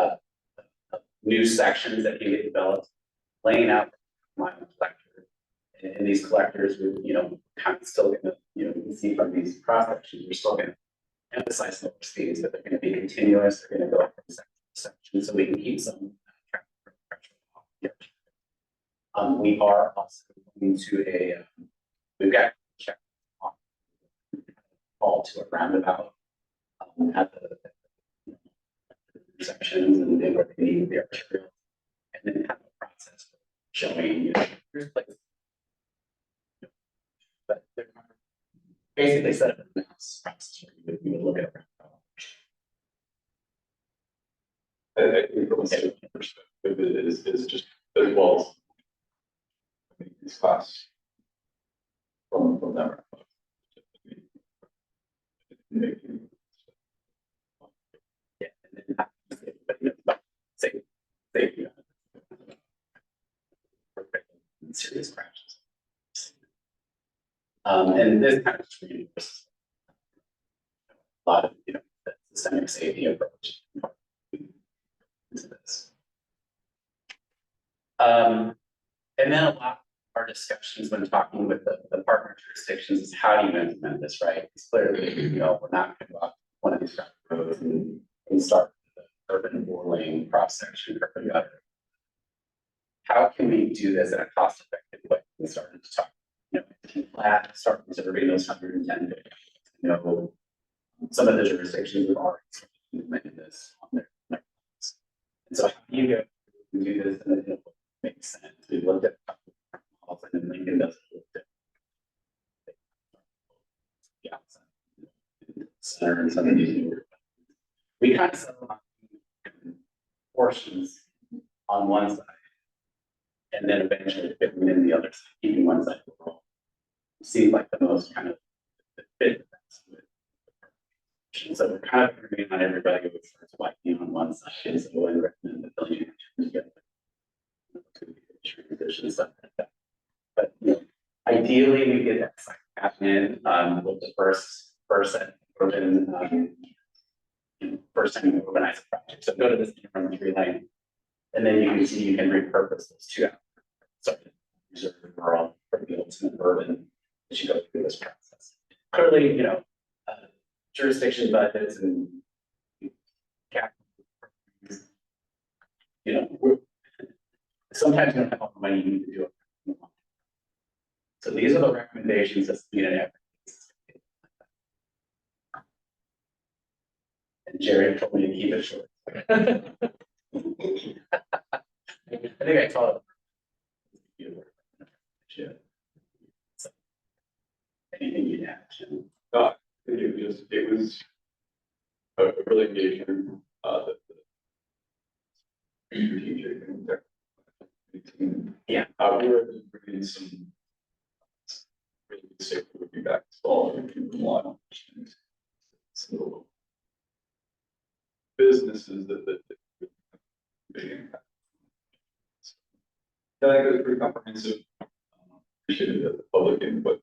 S15: sections that can get developed, laying out the collector. And these collectors, kind of still gonna, you can see from these cross sections, we're still gonna emphasize lower speeds, but they're gonna be continuous, they're gonna go up from section to section, so we can keep some traffic pressure off here. We are also going to we've got check all to a roundabout at the sections and where they need the arterial, and then have a process for showing, here's places. But they're basically set up a process where you would look at a roundabout.
S13: I think from a safety perspective, it is just as well as these class from that.
S15: Yeah, and then safety, serious crashes. And this kind of reinforces a lot of the systemic safety approach to this. And then a lot of our discussions when talking with the partner jurisdictions is how do you implement this, right? It's clearly, we're not going to go off one of these roads and start the urban 4-lane cross section urban gutter. How can we do this in a cost-effective way? We started to talk, flat, start considering those 110. Some of the jurisdictions have already implemented this on their plans. And so how do you go and do this and it makes sense? We looked at and Lincoln does it. Yeah, center and some of these. We kind of settle on portions on one side, and then eventually fit them in the other side, keeping one side overall. Seems like the most kind of fit. So we're kind of agreeing on everybody who starts wiping on one side, and so I recommend the building together. Transition stuff like that. But ideally, we get that cycle happening with the first set urban, first time you urbanize a project. So go to this from 3-lane, and then you can see you can repurpose those 2 out. So reserve rural for the ultimate urban as you go through this process. Clearly, jurisdiction budgets and capital, sometimes you don't have all the money you need to do it. So these are the recommendations that's needed every. And Jerry told me to keep it short. I think I told him. So, anything you'd add, Jim?
S13: It was a really engaging, strategic and technical.
S15: Yeah.
S13: We were bringing some really safe feedback and a lot of so businesses that big impact. I think it was pretty comprehensive. Appreciated the public input.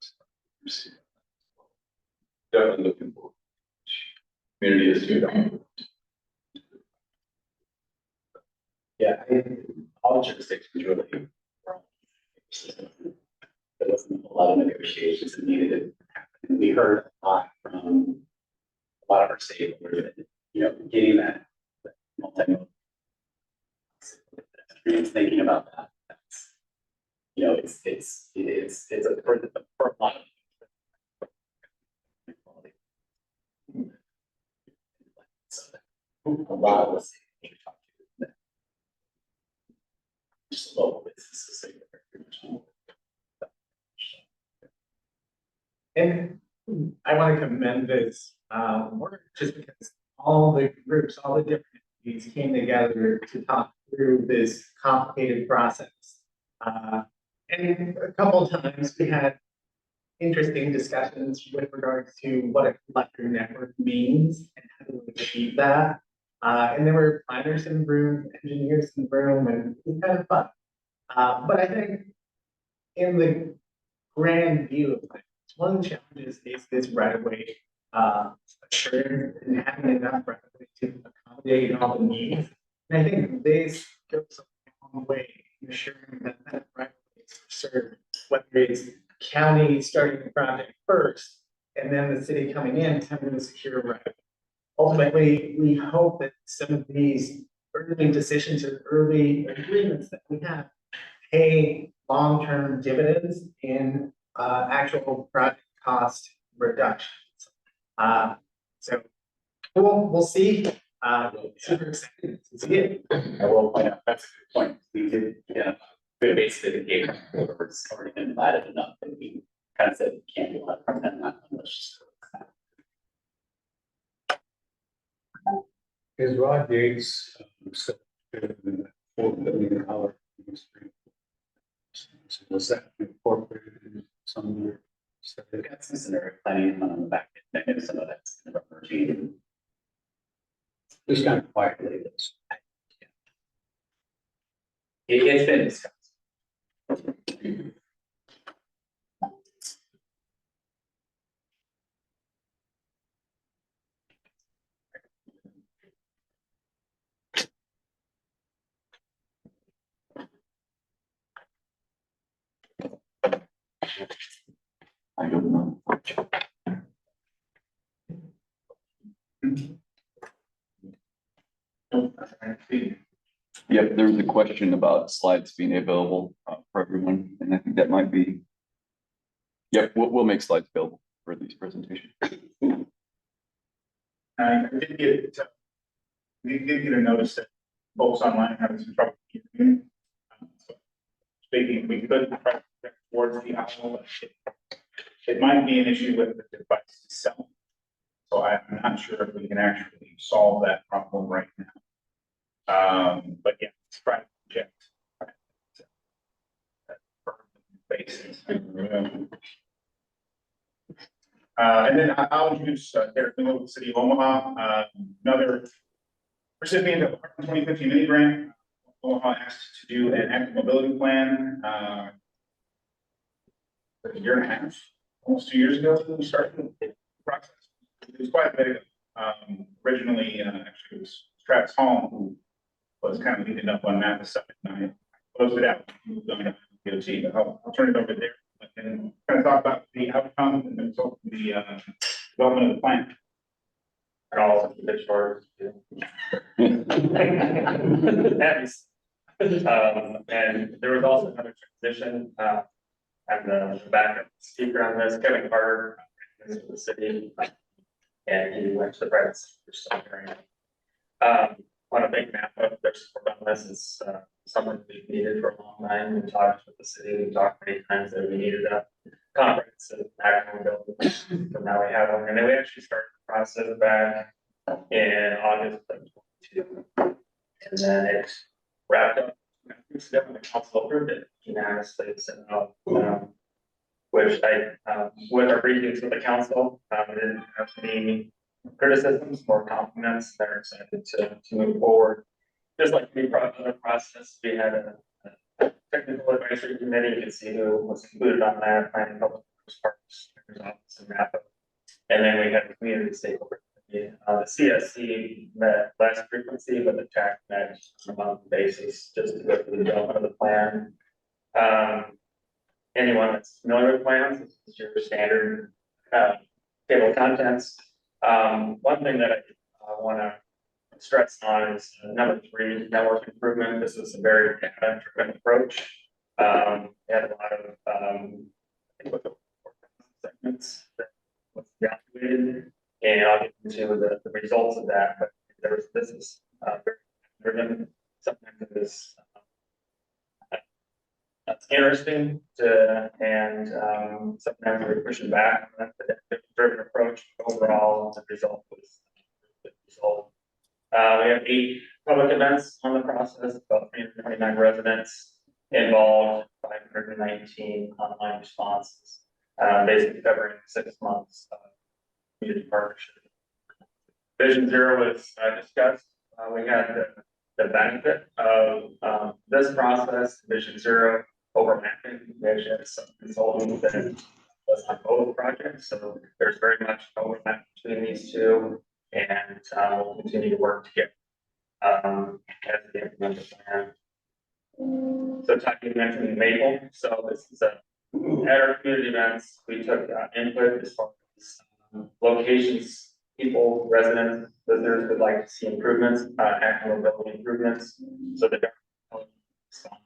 S13: Definitely looking for community is too.
S15: Yeah, all jurisdictions really. There wasn't a lot of negotiations that needed to happen. We heard a lot from a lot of our stakeholders that, getting that multimodal experience, thinking about that. That's, it's a for a lot of a lot of us we talk to just local businesses say they're pretty much.
S16: And I want to commend this work just because
S14: all the groups, all the different entities came together to talk through this complicated process. And a couple of times we had interesting discussions with regards to what a collector network means and how to achieve that. And there were planners in the room, engineers in the room, and it was kind of fun. But I think in the grand view of things, one of the challenges is this right of way assurance and having enough right of way to accommodate all the needs. And I think this goes a long way in ensuring that that right of way is served, whether it's county starting the project first and then the city coming in having to secure right of way. Ultimately, we hope that some of these early decisions or early agreements that we have pay long-term dividends in actual project cost reductions. So we'll see. Super excited to see it.
S15: I will point out, that's a good point. We did, we basically gave it's already been divided enough that we kind of said we can't do a lot from that, not much.
S16: Is Rod Yates $4 billion industry? Was that incorporated in somewhere?
S15: We've got some scenario planning on the back end, maybe some of that's kind of emerging.
S16: Just kind of quietly.
S15: It's been discussed.
S13: I don't know. Yep, there was a question about slides being available for everyone, and I think that might be. Yep, we'll make slides available for these presentations.
S17: I did get a notice that folks online are having some trouble hearing. So speaking, if we could try to get towards the owl, it might be an issue with the device itself. So I'm not sure if we can actually solve that problem right now. But yeah, let's try to project basis. And then I'll introduce Derek Miller with the City of Omaha, another recipient of the 2015 mini grant. Omaha asked to do an active mobility plan a year and a half, almost 2 years ago. We started the process. It was quite a bit ago. Originally, actually, it was Travis Hall who was kind of leading up on MAPA stuff, and I closed it out. Moved on to DOT, but I'll turn it over there and kind of talk about the outcome and the result of the development of the plan.
S2: And also keep it short. And there was also another transition. I'm the backup speaker on this, Kevin Carter, is from the city, and he went to the private sector. Want to thank MAPA for their support on this. It's something we've needed for a long time. We talked with the city. We talked many times that we needed a comprehensive action building. So now we have one, and then we actually started the process back in August of 2022, and then it wrapped up. The council approved it unanimously, so which I with our briefings with the council, didn't have any criticisms or compliments. They're excited to move forward. Just like the process, we had a technical advisory committee. You can see who was included on that, planning, public parks, office, and MAPA. And then we had a community stakeholder. The CSC met less frequency, but the TAC met on a monthly basis just to go through the development of the plan. Anyone that's familiar with plans, this is your standard table of contents. One thing that I want to stress on is number 3, network improvement. This is a very data-driven approach. We had a lot of I think with the segments that was evaluated, and I'll get into the results of that. But this is very driven. Sometimes it is that's interesting and sometimes we're pushing back on the driven approach. Overall, the result was
S15: result. We have 8 public events on the process, about 329 residents involved, 519 online responses, basically covering 6 months of community partnership. Vision Zero was discussed. We had the benefit of this process, Vision Zero overlapping. We actually had some consultants that was on both projects, so there's very much overlap between these two, and we'll continue to work together as we implement the plan. So talking mentioned Maple, so this is at our community events, we took input as far as locations, people, residents, visitors would like to see improvements, actual mobility improvements. So the responses.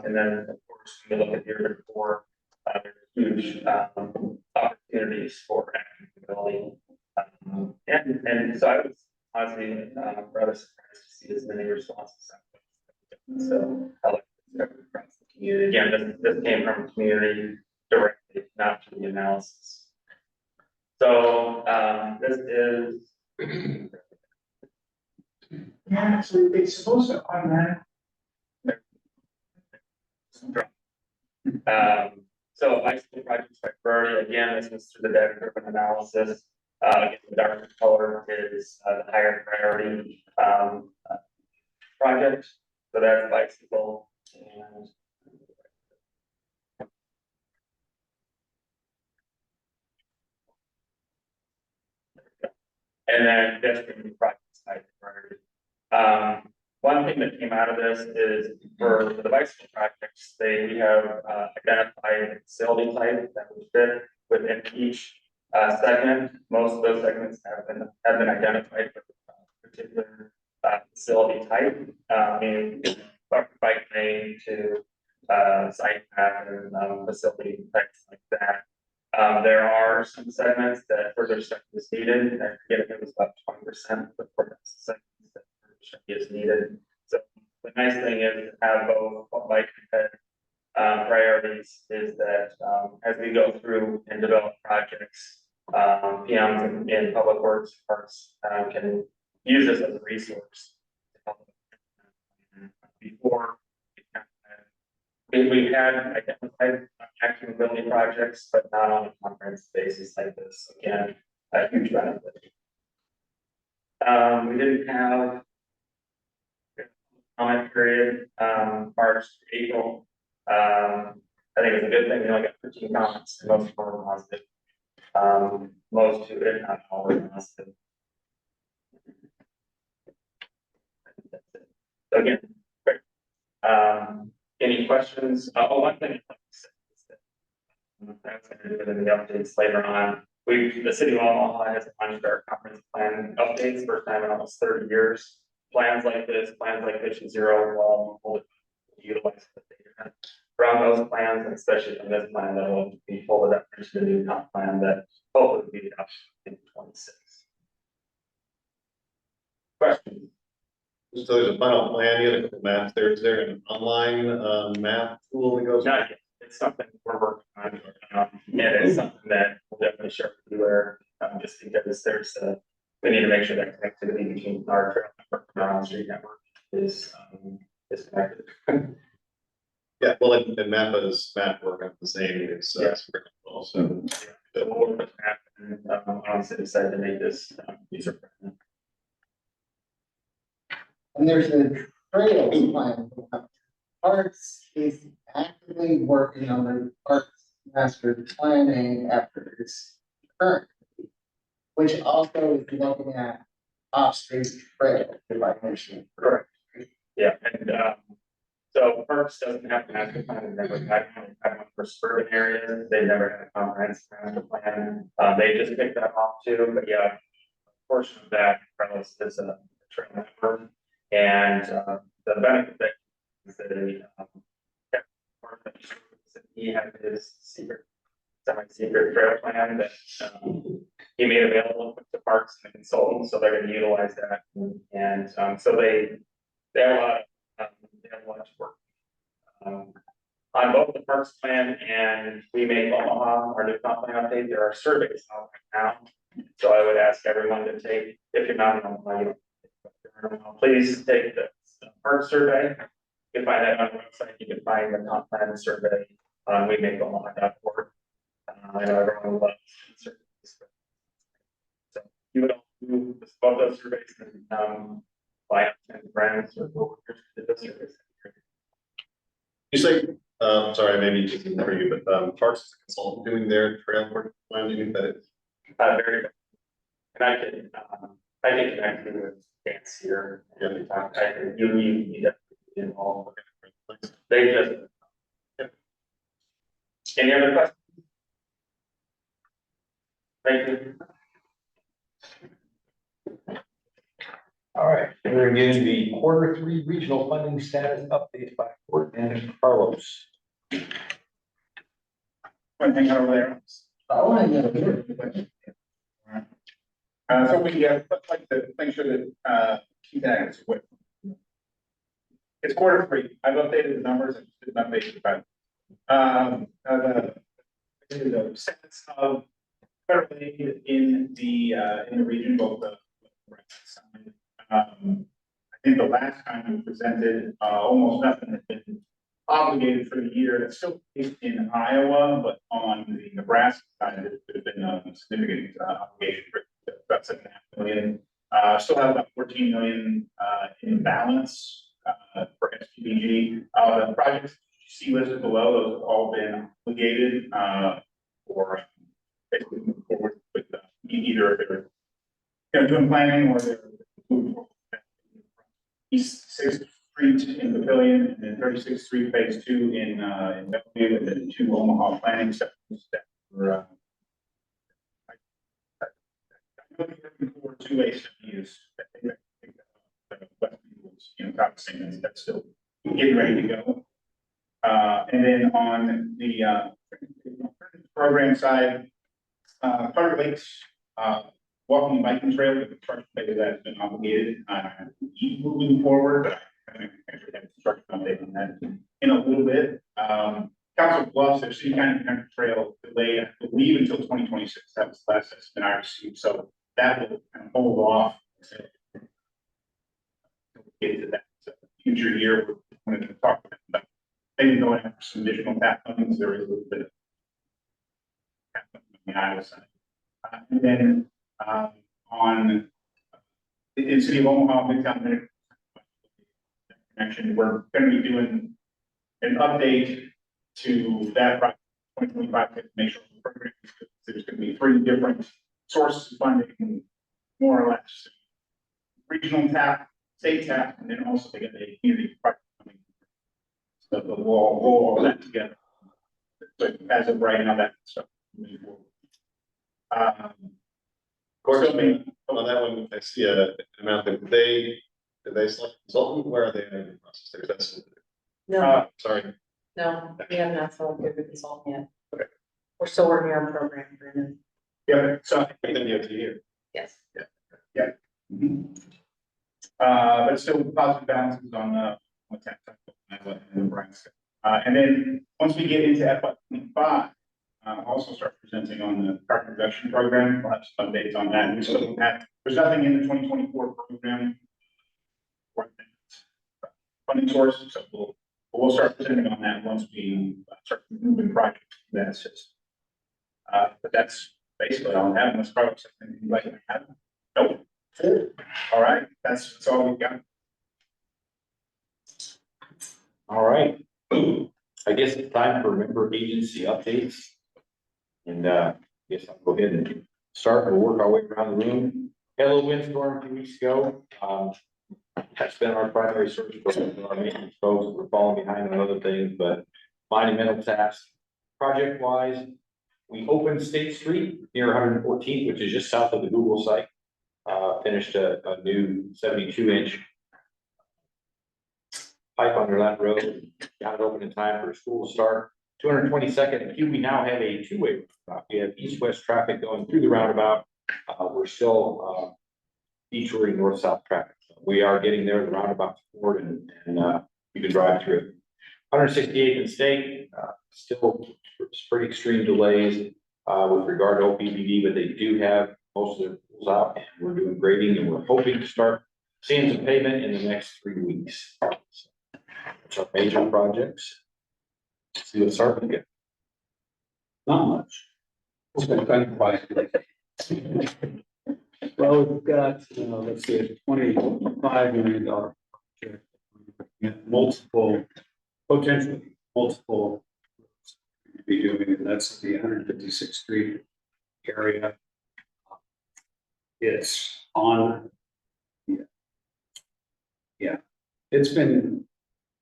S15: And then of course, when we look at the year before, there's huge opportunities for active mobility. And so I was honestly rather surprised to see as many responses. So I like this across the community. Again, this came from community directly, not through the analysis. So this is
S17: Yeah, so it's supposed to automatic.
S15: So ICT projects by priority, again, this is through the data-driven analysis. Again, the darker color is the higher priority project. So that's bicycle and then pedestrian projects by priority. One thing that came out of this is for the bicycle projects, we have identified a facility type that would fit within each segment. Most of those segments have been identified for a particular facility type, meaning bike lane to site pattern, facility types like that. There are some segments that further study is needed. I forget if it was about 20%, but for segments that further study is needed. So the nice thing is to have both bike and ped priorities is that as we go through and develop projects, PMs in public works parks can use this as a resource. Before we had identified active mobility projects, but not on a comprehensive basis like this. Again, a huge benefit. We didn't have comment period, March, April. I think it's a good thing. We only got 15 comments, and most of them were positive. Most, if not all, were positive. So again, great. Any questions? Oh, one thing I'd like to say is that that's going to do within the updates later on. The city of Omaha has launched our comprehensive plan updates, first time in almost 30 years. Plans like this, plans like Vision Zero, will utilize the data from those plans, and especially from this plan that will be folded up into the new comp plan that hopefully will be adopted in 26. Questions?
S3: So there's a final plan, you have a couple maps there. Is there an online map tool that goes?
S15: Not yet. It's something we're working on. And it's something that we'll definitely share with you where, just because there's we need to make sure that connectivity between our trail network and our on-street network is connected.
S3: Yeah, well, and MAPA's map work on the same, it's also.
S15: So we'll work with map and on the city side to make this user friendly.
S14: And there's a trails plan. Parks is actively working on the parks master planning efforts currently, which also is looking at off-street trails, if I understand.
S15: Correct. Yeah, and so Parks doesn't have a master plan, never had one for suburban areas. They never had a comprehensive master plan. They just picked that off too, but yeah, a portion of that trails is a trail network. And the benefit that is that he had his semi-secret trail plan that he made available to parks and consultants, so they're going to utilize that. And so they have a lot of work
S17: On both the Parks Plan and We Make Omaha, our new comp plan update, there are surveys out right now. So I would ask everyone to take, if you're not in Omaha, please take the Park survey. You can find that on the website. You can find the comp plan survey on WeMakeOmaha.org. I know everyone loves surveys. So you would all do both those surveys and buy up 10 friends or coworkers to do those surveys.
S3: You say, sorry, maybe just for you, but Parks is a consultant doing their trail work plan, do you think that is?
S17: Very good. And I can connect you with Dance here. And I can, you need to be involved. They just. Any other questions? Thank you.
S1: All right, we're getting the Q3 regional funding status update by Court and Carlos.
S17: One thing over there. So we like to make sure that TTAC is with. It's Q3. I've updated the numbers and just didn't update the sense of federal aid in the region, both the I think the last time we presented, almost nothing has been obligated for the year. That's still based in Iowa, but on the Nebraska side, there's been a significant obligation for about $7.5 million. Still have about 14 million in balance for SPBG. The projects you see listed below, those have all been obligated for basically moving forward with either they're doing planning or they're moving forward. East 6th Street in Pavilion, and then 36th Street Phase 2 in Bellevue, and then 2 Omaha planning sections that were looking for 2 ACUs. That's still getting ready to go. And then on the program side, Carter Lakes walking and biking trail, the construction phase that's been obligated. Keep moving forward, but I actually have a construction update on that in a little bit. Council Bluffs, their city county country trail delayed, I believe, until 2026. That was the last estimate I received. So that will kind of hold off. Get to that future year. We're going to talk about maybe going after some additional tap funding. There is a little bit of tap funding on the Iowa side. And then on in City of Omaha, Midtown Medical Connection, we're going to be doing an update to that project 2025 to make sure the program there's going to be 3 different sources of funding, more or less regional tap, state tap, and then also they get a community project funding. So we'll roll all that together. But as of right now, that's stuff moving forward.
S3: Of course, I mean, on that one, I see an amount that did they select a consultant? Where are they in the process? That's
S6: No,
S3: sorry.
S6: no, we have not selected a consultant yet.
S3: Okay.
S6: We're still working on program agreement.
S17: Yeah, so
S3: I think DOT here.
S6: Yes.
S17: yeah. But still positive balances on tax in Nebraska. And then once we get into FY25, also start presenting on the carbon reduction program. We'll have some updates on that. We still have, there's nothing in the 2024 program for funding source, so we'll start presenting on that once we start moving projects. That's just, but that's basically all I have. Unless Carlos has anything you'd like to add. Nope. All right, that's all we've got.
S1: All right. I guess it's time for member agency updates. And I guess I'll go ahead and start. We'll work our way around the room. Had a little windstorm a few weeks ago. That's been our primary source for our maintenance folks. We're falling behind on other things, but monumental task. Project wise, we opened State Street near 114th, which is just south of the Google site. Finished a new 72-inch pipe under that road. Got it open in time for school to start. 222nd and Q, we now have a 2-way roundabout. We have east-west traffic going through the roundabout. We're still detouring north-south traffic. So we are getting there. The roundabout's forward and you can drive through it. 168th and State, still pretty extreme delays with regard to OPBD, but they do have most of their pools out, and we're doing grading, and we're hoping to start seeing some pavement in the next 3 weeks. It's our major projects. Let's see what's starting to get.
S16: Not much. It's been kind of quiet lately. Well, we've got, let's see, a $25 million project. Multiple, potentially multiple roads to be doing, and that's the 156th Street area. It's on, yeah, it's been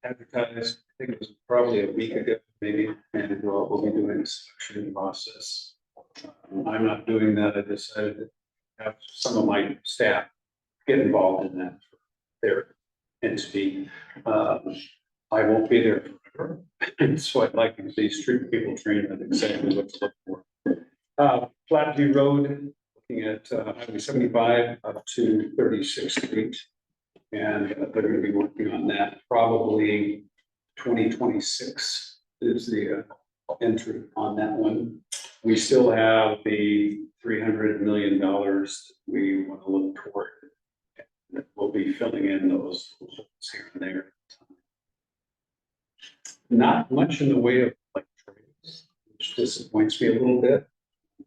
S16: advertised, I think it was probably a week ago, maybe, and we'll be doing a selection process. I'm not doing that. I decided to have some of my staff get involved in that for their entity. I won't be there forever, so I'd like to see street people trained on exactly what to look for. Flatview Road, looking at Highway 75 up to 36th Street, and they're going to be working on that. Probably 2026 is the entry on that one. We still have the $300 million we want to look toward. We'll be filling in those holes here and there. Not much in the way of like trails, which disappoints me a little bit.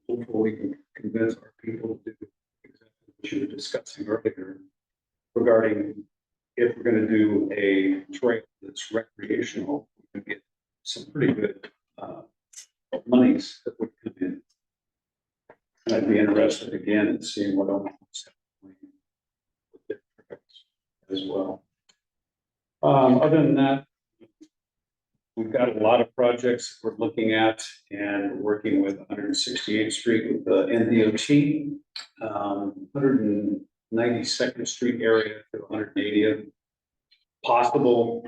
S16: Hopefully we can convince our people to do exactly what you were discussing earlier regarding if we're going to do a trail that's recreational, we can get some pretty good monies that would come in. And I'd be interested again in seeing what Omaha's happening with their trails as well. Other than that, we've got a lot of projects we're looking at and working with 168th Street with the NDOT, 192nd Street area to 180th. Possible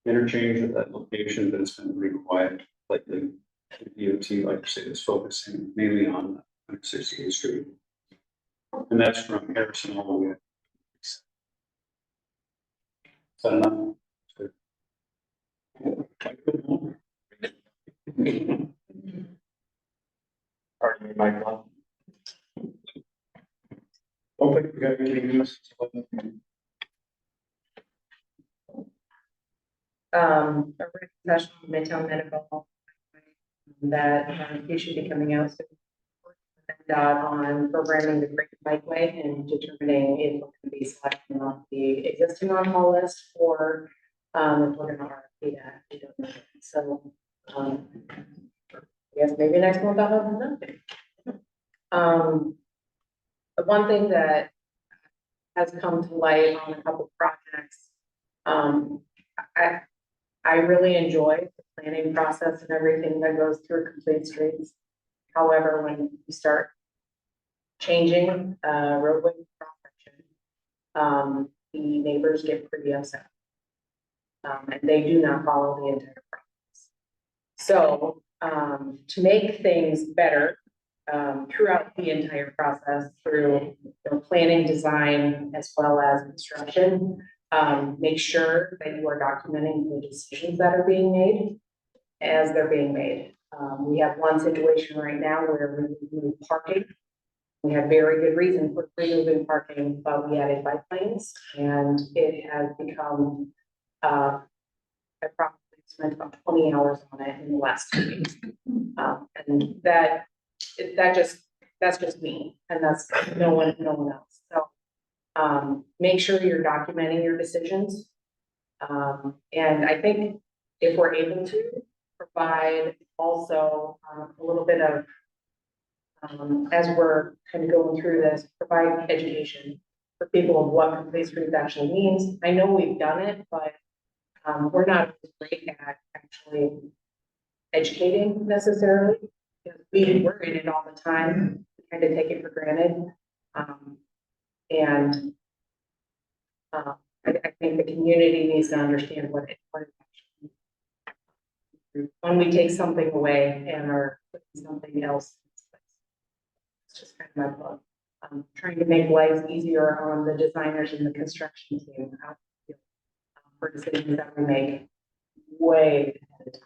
S16: interchange at that location, but it's been pretty quiet lately. The DOT, like I say, is focusing mainly on 168th Street. And that's from Harrison all the way. Is that enough?
S2: Pardon me, Michael.
S16: Don't think we got any news.
S6: A written session with Midtown Medical that he should be coming out soon. On programming the Great Bikeway and determining if we're going to be selecting off the existing on-call list or if we're going to RFP that. We don't know. So I guess maybe next month I'll have nothing. The one thing that has come to light on a couple projects, I really enjoy the planning process and everything that goes through Complete Streets. However, when you start changing roadway cross-section, the neighbors get pretty upset. And they do not follow the entire process. So to make things better throughout the entire process through planning, design, as well as construction, make sure that you are documenting the decisions that are being made as they're being made. We have one situation right now where we moved parking. We had very good reason for removing parking, but we added bike lanes, and it has become, I probably spent about 20 hours on it in the last 2 weeks. And that's just me, and that's no one else. So make sure you're documenting your decisions. And I think if we're able to provide also a little bit of, as we're kind of going through this, provide education for people of what Complete Streets actually means. I know we've done it, but we're not great at actually educating necessarily. We're in it all the time, we kind of take it for granted. I think the community needs to understand what it actually means. When we take something away and are putting something else, it's just kind of my thought. Trying to make life easier on the designers and the construction team for decisions that we make. way ahead of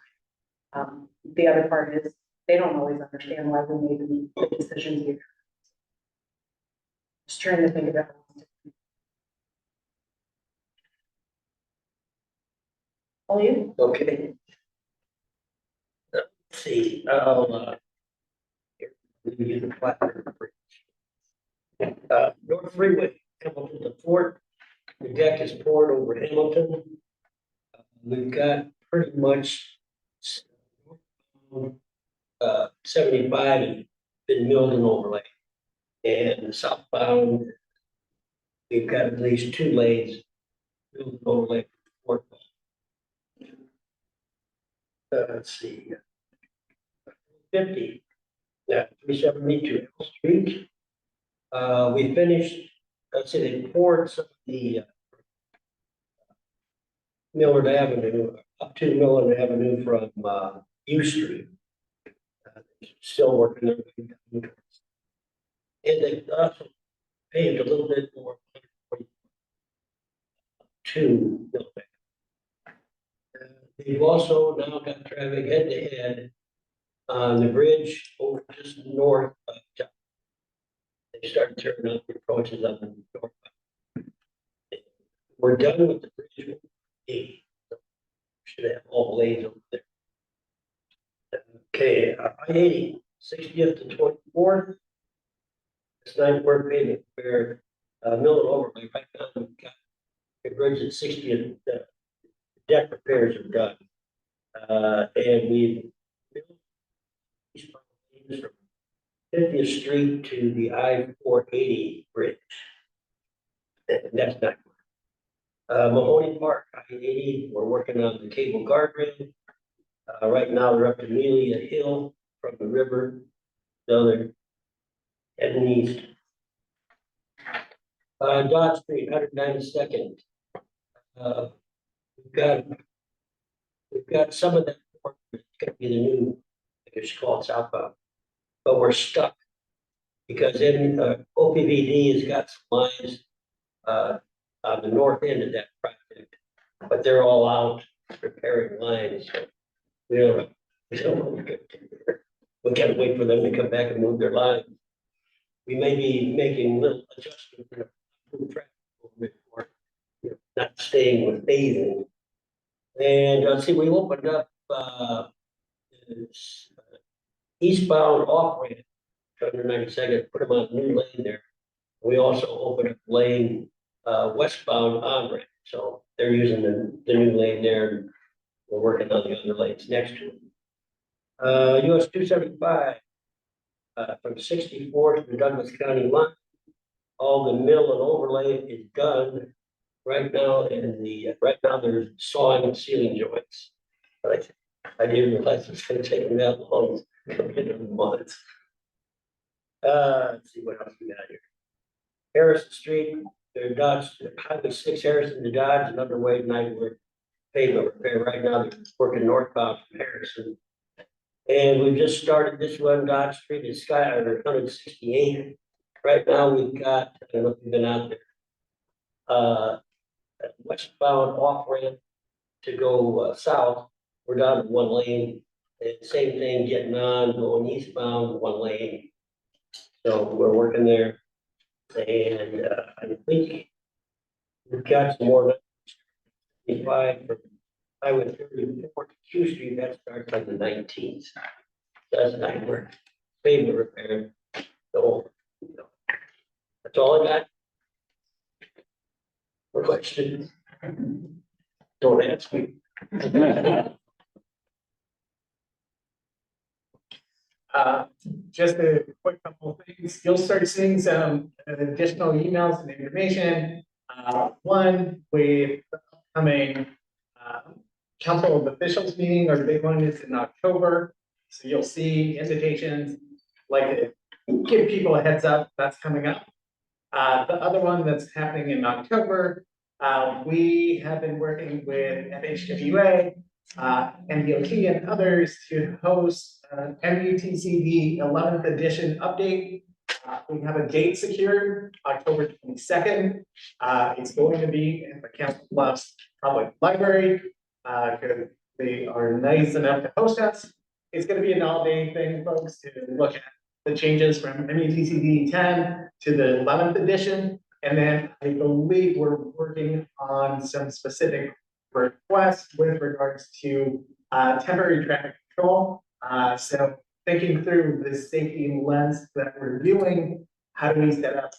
S6: time. The other part is, they don't always understand why we made the decisions either. Just trying to think about. Oh, you?
S4: Okay. Let's see, here, let me use the platform. North Freeway, Hamilton to Fort, the deck is poured over Hamilton. We've got pretty much 75 has been milled and overlaid. And southbound, we've got at least 2 lanes milled and overlaid. Let's see. 50, 372 L Street. We finished, let's say they poured some of the Millard Avenue, up to Millard Avenue from U Street. Still working their way down. And they also paved a little bit more to Millard. They've also now got traffic head to head on the bridge over just north of town. They started turning up the approaches on the north. We're done with the bridge. Should have all lanes over there. Okay, I-80, 60th to 24th. It's 9-word pavement where Miller overlay right now. We've got the bridge at 60th. Deck repairs are done. And we've from 50th Street to the I-480 bridge. And that's not good. Mahoney Park, I-80, we're working on the cable guardrail. Right now, they're up to Amelia Hill from the river. So they're heading east. Dodge Street, 192nd. We've got some of that work. It's going to be the new, I guess you call it southbound, but we're stuck because then OPVD has got some lines on the north end of that project, but they're all out repairing lines. So we don't we can't wait for them to come back and move their lines. We may be making little adjustments to improve traffic a little bit more, not staying with phasing. And let's see, we opened up eastbound off ramp, 192nd, put them on a new lane there. We also opened up lane westbound on ramp, so they're using the new lane there. And we're working on the other lanes next to them. US 275 from 64 to the Douglas County line. All the mill and overlay is done right now, and right now they're sawing and sealing joints. But I didn't realize it's going to take them that long. Months. Let's see what else we got here. Harrison Street, they're Dodge Highway 6 Harrison to Dodge, another way tonight we're pavement repair. Right now they're working northbound from Harrison. And we've just started this one, Dodge Street is Sky under 168. Right now we've got, I don't know if you've been out there, westbound off ramp to go south. We're down to 1 lane. And same thing getting on, going eastbound, 1 lane. So we're working there. And I think we've got some more 25 from Highway 34 to Q Street. That starts on the 19th. That's nice work. Pavement repair. So that's all I got. For questions. Don't ask me.
S17: Just a quick couple of things. You'll start seeing some additional emails and information. One with upcoming council of officials meeting, our big one is in October. So you'll see invitations, like give people a heads up that's coming up. The other one that's happening in October, we have been working with FHWA, MDOT and others to host MUTCD 11th edition update. We have a date secured, October 22nd. It's going to be in the Council Bluffs Public Library. Because
S14: they are nice enough to host us. It's gonna be an all-day thing, folks, to look at the changes from MUTCD 10 to the 11th edition. And then I believe we're working on some specific requests with regards to temporary traffic control. So thinking through the safety lens that we're doing, how do we set up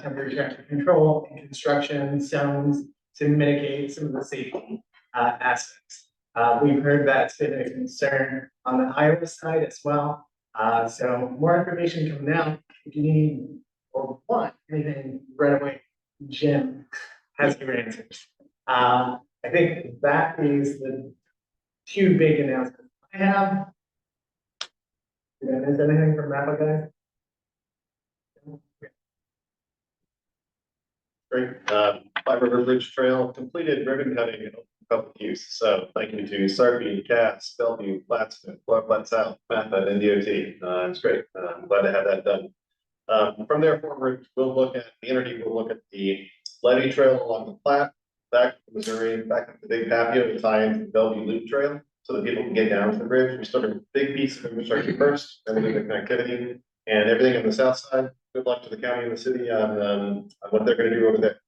S14: temporary traffic control and construction zones to mitigate some of the safety aspects. We've heard that's been a concern on the Iowa side as well. So more information coming out. If you need or want anything right away, Jim has your answers. I think that is the two big announcements I have. Did I miss anything from MAPA guys?
S3: Great. Five River Bridge Trail completed ribbon cutting and open public use. So thank you to Sarpy, Cass, Bellevue, Plattsmouth, Flat South, MAPA, and DOT. It's great. I'm glad to have that done. From there forward, we'll look at the entity, we'll look at the levee trail along the Platte, back to Missouri, back up the Big Papio to tie into the Bellevue Loop Trail so that people can get down to the bridge. We started a big piece of infrastructure first, then we did the connectivity and everything on the south side. Good luck to the county and the city on what they're going to do over there.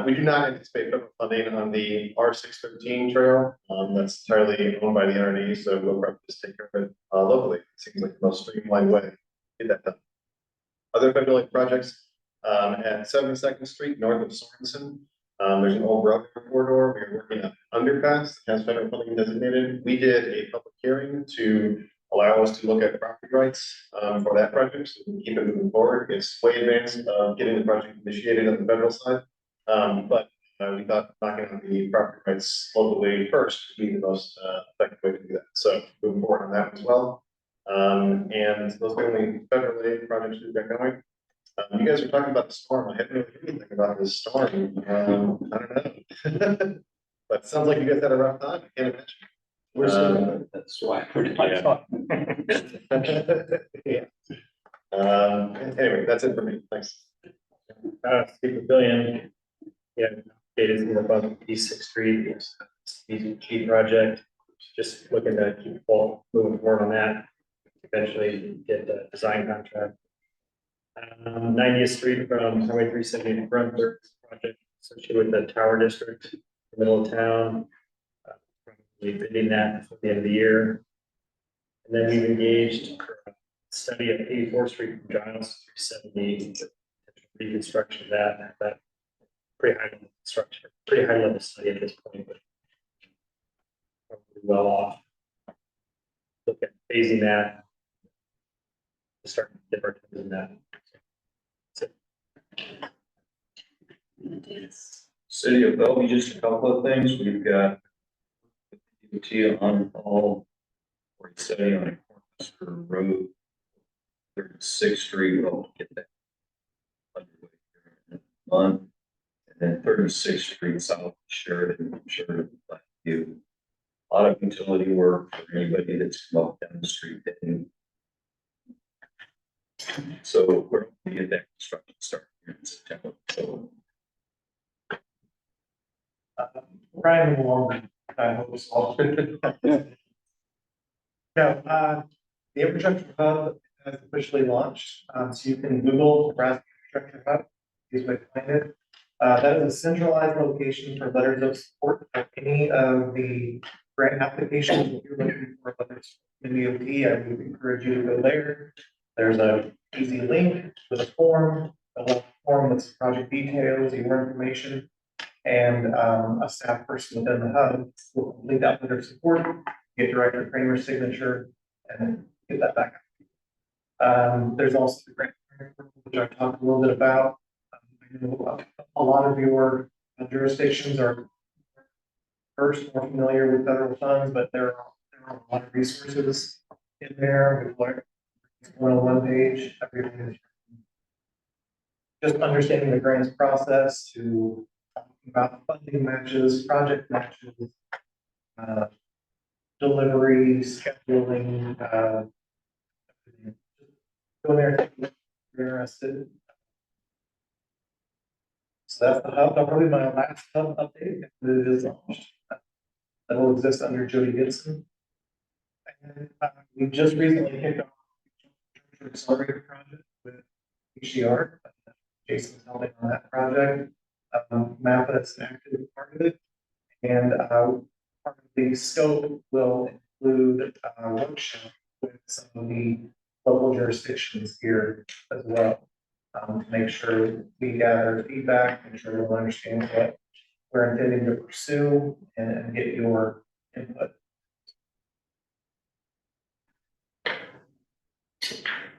S3: We do not anticipate federal funding on the R613 trail. That's entirely owned by the NRD, so we'll probably just take care of it locally. It seems like the most streamlined way to get that done. Other federal projects at 72nd Street north of Sorensen. There's an old road corridor. We're working on underpass that has federal funding designated. We did a public hearing to allow us to look at property rights for that project, so we can keep it moving forward. It's way advanced getting the project initiated on the federal side, but we thought knocking on the property rights locally first would be the most effective way to do that. So moving forward on that as well. And those are the only federal aid projects we've got going. You guys were talking about the storm. I haven't really heard anything about this storm. I don't know. But it sounds like you guys had a rough time. I can't imagine.
S16: We're seeing that's why I put it on.
S3: Yeah. Anyway, that's it for me. Thanks.
S2: Steve Pavilion. Yeah, it is more about East 6th Street, EG project. Just looking to keep moving forward on that. Eventually get a design contract. 90th Street from Highway 370 to Brunswick project associated with the Tower District, the middle of town. We're bidding that for the end of the year. And then we've engaged for a study of 84th Street from Giles to 370, reconstruction of that pretty high level construction, pretty high level study at this point, but probably well off. Look at phasing that. Start to dip our toes in that.
S1: City of Bellevue, just a couple of things. We've got DOT on call for a study on a Cornhusker Road, 36th Street. We'll get that underway here in a month. And then 36th Street south, Sheridan, Blackview. A lot of utility work for anybody that's come up down the street. So we're going to get that construction started here in September. So
S14: Brian Warren, I hope so. No, the infrastructure hub has officially launched. So you can Google Nebraska Infrastructure Hub. Is what I find it. That is a centralized location for letters of support for any of the grant applications that you're looking for, whether it's in DOT. I would encourage you to go there. There's a easy link with a form, with project details, your information, and a staff person within the hub will complete that letter of support, get Director Kramer's signature, and get that back. There's also the grant, which I talked a little bit about. I know a lot of your jurisdictions are first more familiar with federal funds, but there are a lot of resources in there. On one page, everything is just understanding the grants process to about funding matches, project matches, delivery, scheduling, go there if you're interested. So that's the hub. That'll probably be my last hub update. It is launched.
S17: that will exist under Jody Gibson. And we just recently kicked off the accelerator project with HDR. Jason's helping on that project. MAPA is an active part of it. And part of the scope will include a workshop with some of the local jurisdictions here as well. To make sure we gather feedback, make sure we'll understand what we're intending to pursue and get your input.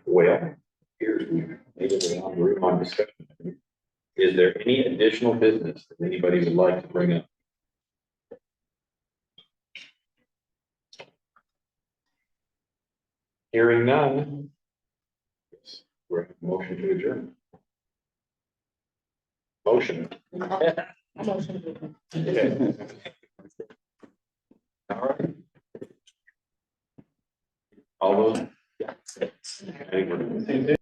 S1: Well, here's, maybe we're on room on discussion. Is there any additional business that anybody would like to bring up? Hearing none. We're at motion to adjourn. Motion. Okay. All right. All those. I think we're.